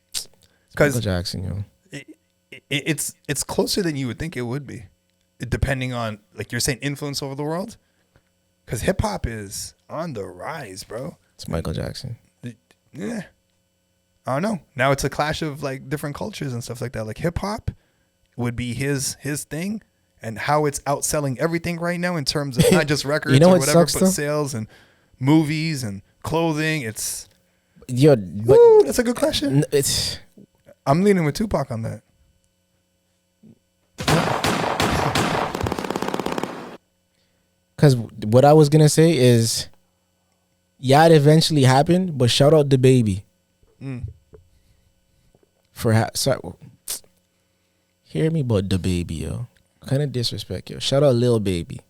Michael Jackson, it's closer than you would think it would be. Depending on, like you're saying, influence over the world, because hip hop is on the rise, bro. It's Michael Jackson. Yeah, I don't know. Now it's a clash of like different cultures and stuff like that. Like hip hop would be his thing, and how it's outselling everything right now in terms of not just records or whatever, but sales and movies and clothing. It's that's a good question. I'm leaning with Tupac on that. Because what I was going to say is, it eventually happened, but shout out the baby. Hear me about the baby, yo. Kind of disrespect, yo. Shout out Lil Baby.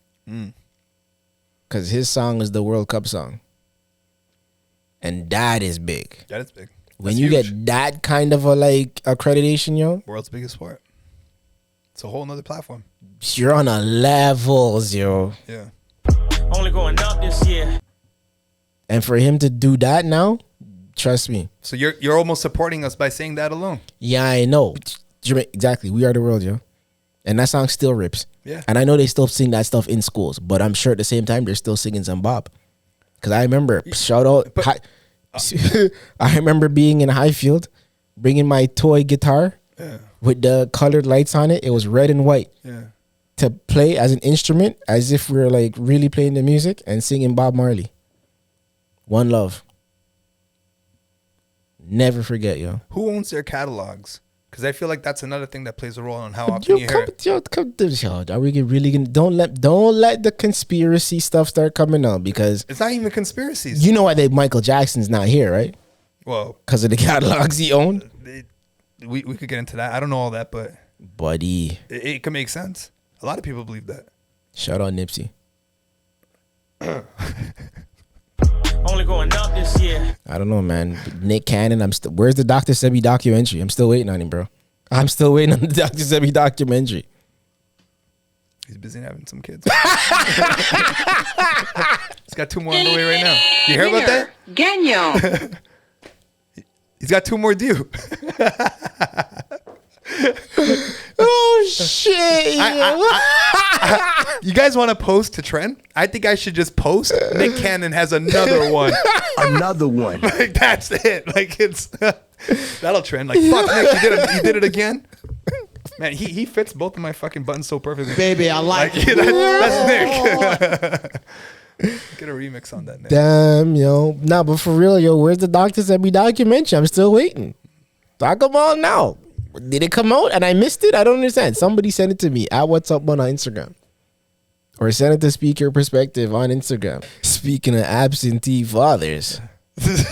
Because his song is the World Cup song. And that is big. That is big. When you get that kind of a accreditation, yo. World's biggest sport. It's a whole nother platform. You're on a levels, yo. Yeah. Only going up this year. And for him to do that now, trust me. So you're almost supporting us by saying that alone. Yeah, I know. Exactly. We are the world, yo. And that song still rips. Yeah. And I know they still sing that stuff in schools, but I'm sure at the same time they're still singing some Bob. Because I remember, shout out, I remember being in Highfield, bringing my toy guitar with the colored lights on it. It was red and white. Yeah. To play as an instrument, as if we were really playing the music and singing Bob Marley. One Love. Never forget, yo. Who owns their catalogs? Because I feel like that's another thing that plays a role on how often you hear it. Are we really gonna don't let the conspiracy stuff start coming out, because it's not even conspiracies. You know why Michael Jackson's not here, right? Well, because of the catalogs he owned. We could get into that. I don't know all that, but buddy, it could make sense. A lot of people believe that. Shout out Nipsey. Only going up this year. I don't know, man. Nick Cannon. Where's the Dr. Sebi documentary? I'm still waiting on him, bro. I'm still waiting on the Dr. Sebi documentary. He's busy having some kids. He's got 2 more on the way right now. You hear about that? Genyo. He's got 2 more due. Oh shit! You guys want to post to trend? I think I should just post. Nick Cannon has another one. Another one. Like that's it. Like it's that'll trend. Like fuck Nick, you did it again. Man, he fits both of my fucking buttons so perfectly. Baby, I like it. That's Nick. Get a remix on that, Nick. Damn, yo. Nah, but for real, yo, where's the Dr. Sebi documentary? I'm still waiting. Talk about now. Did it come out and I missed it? I don't understand. Somebody sent it to me at wha'SUP on Instagram. Or send it to Speak Your Perspective on Instagram. Speaking of absentee fathers. Hit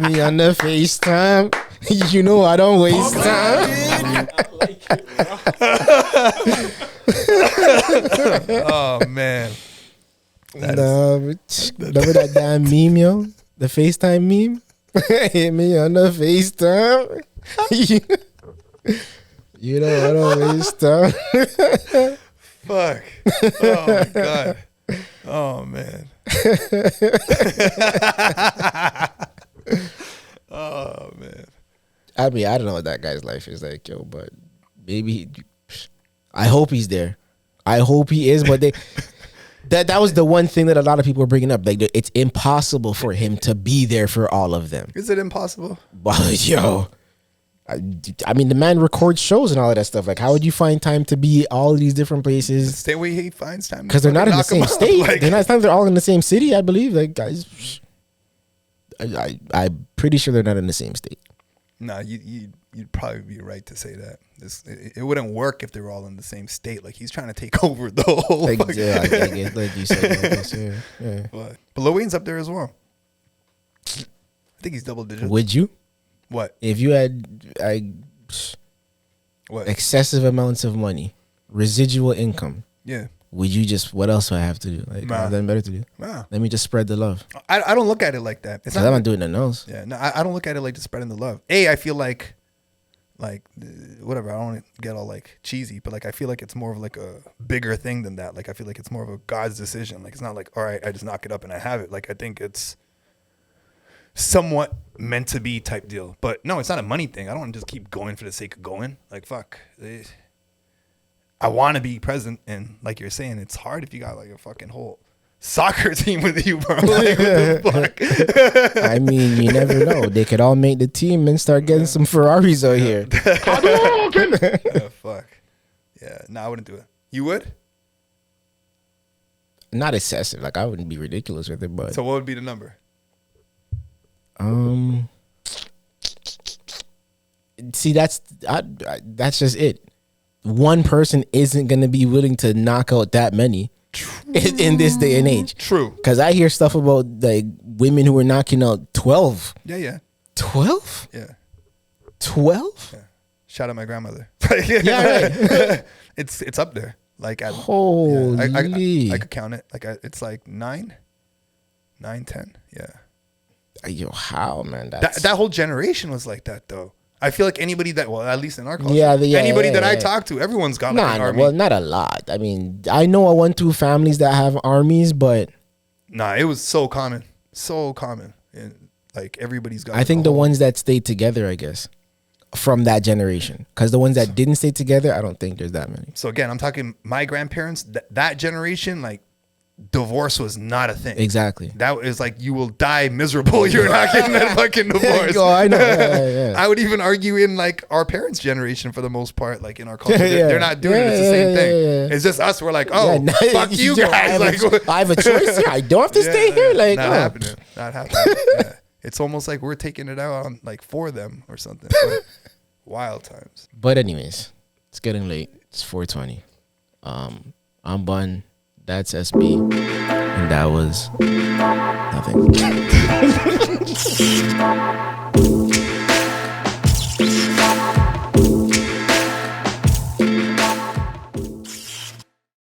me on the FaceTime. You know I don't waste time. Oh, man. Remember that damn meme, yo? The FaceTime meme? Hit me on the FaceTime. You know I don't waste time. Fuck. Oh my God. Oh man. Oh man. I mean, I don't know what that guy's life is like, yo, but maybe I hope he's there. I hope he is, but That was the one thing that a lot of people were bringing up. Like, it's impossible for him to be there for all of them. Is it impossible? Well, yo, I mean, the man records shows and all of that stuff. Like, how would you find time to be all these different places? It's the way he finds time. Because they're not in the same state. Like, They're not. It's not. They're all in the same city, I believe. Like, guys, I'm pretty sure they're not in the same state. No, you'd probably be right to say that. It wouldn't work if they were all in the same state. Like, he's trying to take over the whole. Like, fucking- yeah, I guess, like you said, I guess, yeah. But Lil Wayne's up there as well. I think he's double digits. Would you, What? if you had What? excessive amounts of money, residual income, Yeah. would you just? What else would I have to do? Like, I have nothing better to do. Nah. Let me just spread the love. I don't look at it like that. It's Because I'm not doing nothing else. Yeah, no, I don't look at it like just spreading the love. I feel like whatever. I don't want to get all like cheesy, but like I feel like it's more of like a bigger thing than that. Like I feel like it's more of a God's decision. Like it's not like, all right, I just knock it up and I have it. Like I think it's somewhat meant to be type deal. But no, it's not a money thing. I don't want to just keep going for the sake of going. Like fuck. I want to be present, and like you're saying, it's hard if you got like a fucking whole soccer team with you, bro. Like, what the fuck? I mean, you never know. They could all make the team and start getting some Ferraris out here. Fuck. Yeah, no, I wouldn't do it. You would? Not excessive. Like, I wouldn't be ridiculous with it, but So what would be the number? see, that's just it. One person isn't gonna be willing to knock out that many in this day and age. True. Because I hear stuff about like women who are knocking out 12. Yeah. 12? Yeah. 12? Shout out my grandmother. Yeah, right. It's up there. Like at, Holy. I could count it. Like it's like 9, 10. Yeah. Yo, how, man? That whole generation was like that though. I feel like anybody that, well, at least in our culture, anybody that I talk to, everyone's got like an army. Well, not a lot. I mean, I know I went through families that have armies, but Nah, it was so common. And like everybody's got. I think the ones that stayed together, I guess, from that generation. Because the ones that didn't stay together, I don't think there's that many. So again, I'm talking my grandparents, that generation, like divorce was not a thing. Exactly. That is like, you will die miserable. You're not getting that fucking divorce. Oh, I know. Yeah. I would even argue in like our parents' generation for the most part, like in our culture, they're not doing it. It's the same thing. Yeah. It's just us. We're like, oh, fuck you I guys. have a choice here. I don't have to stay here. Like, not oh. happening. Not happening. Yeah. It's almost like we're taking it out on like for them or something. Like, wild times. But anyways, it's getting late. It's 4:20. I'm Bun. That's SB. And that was nothing.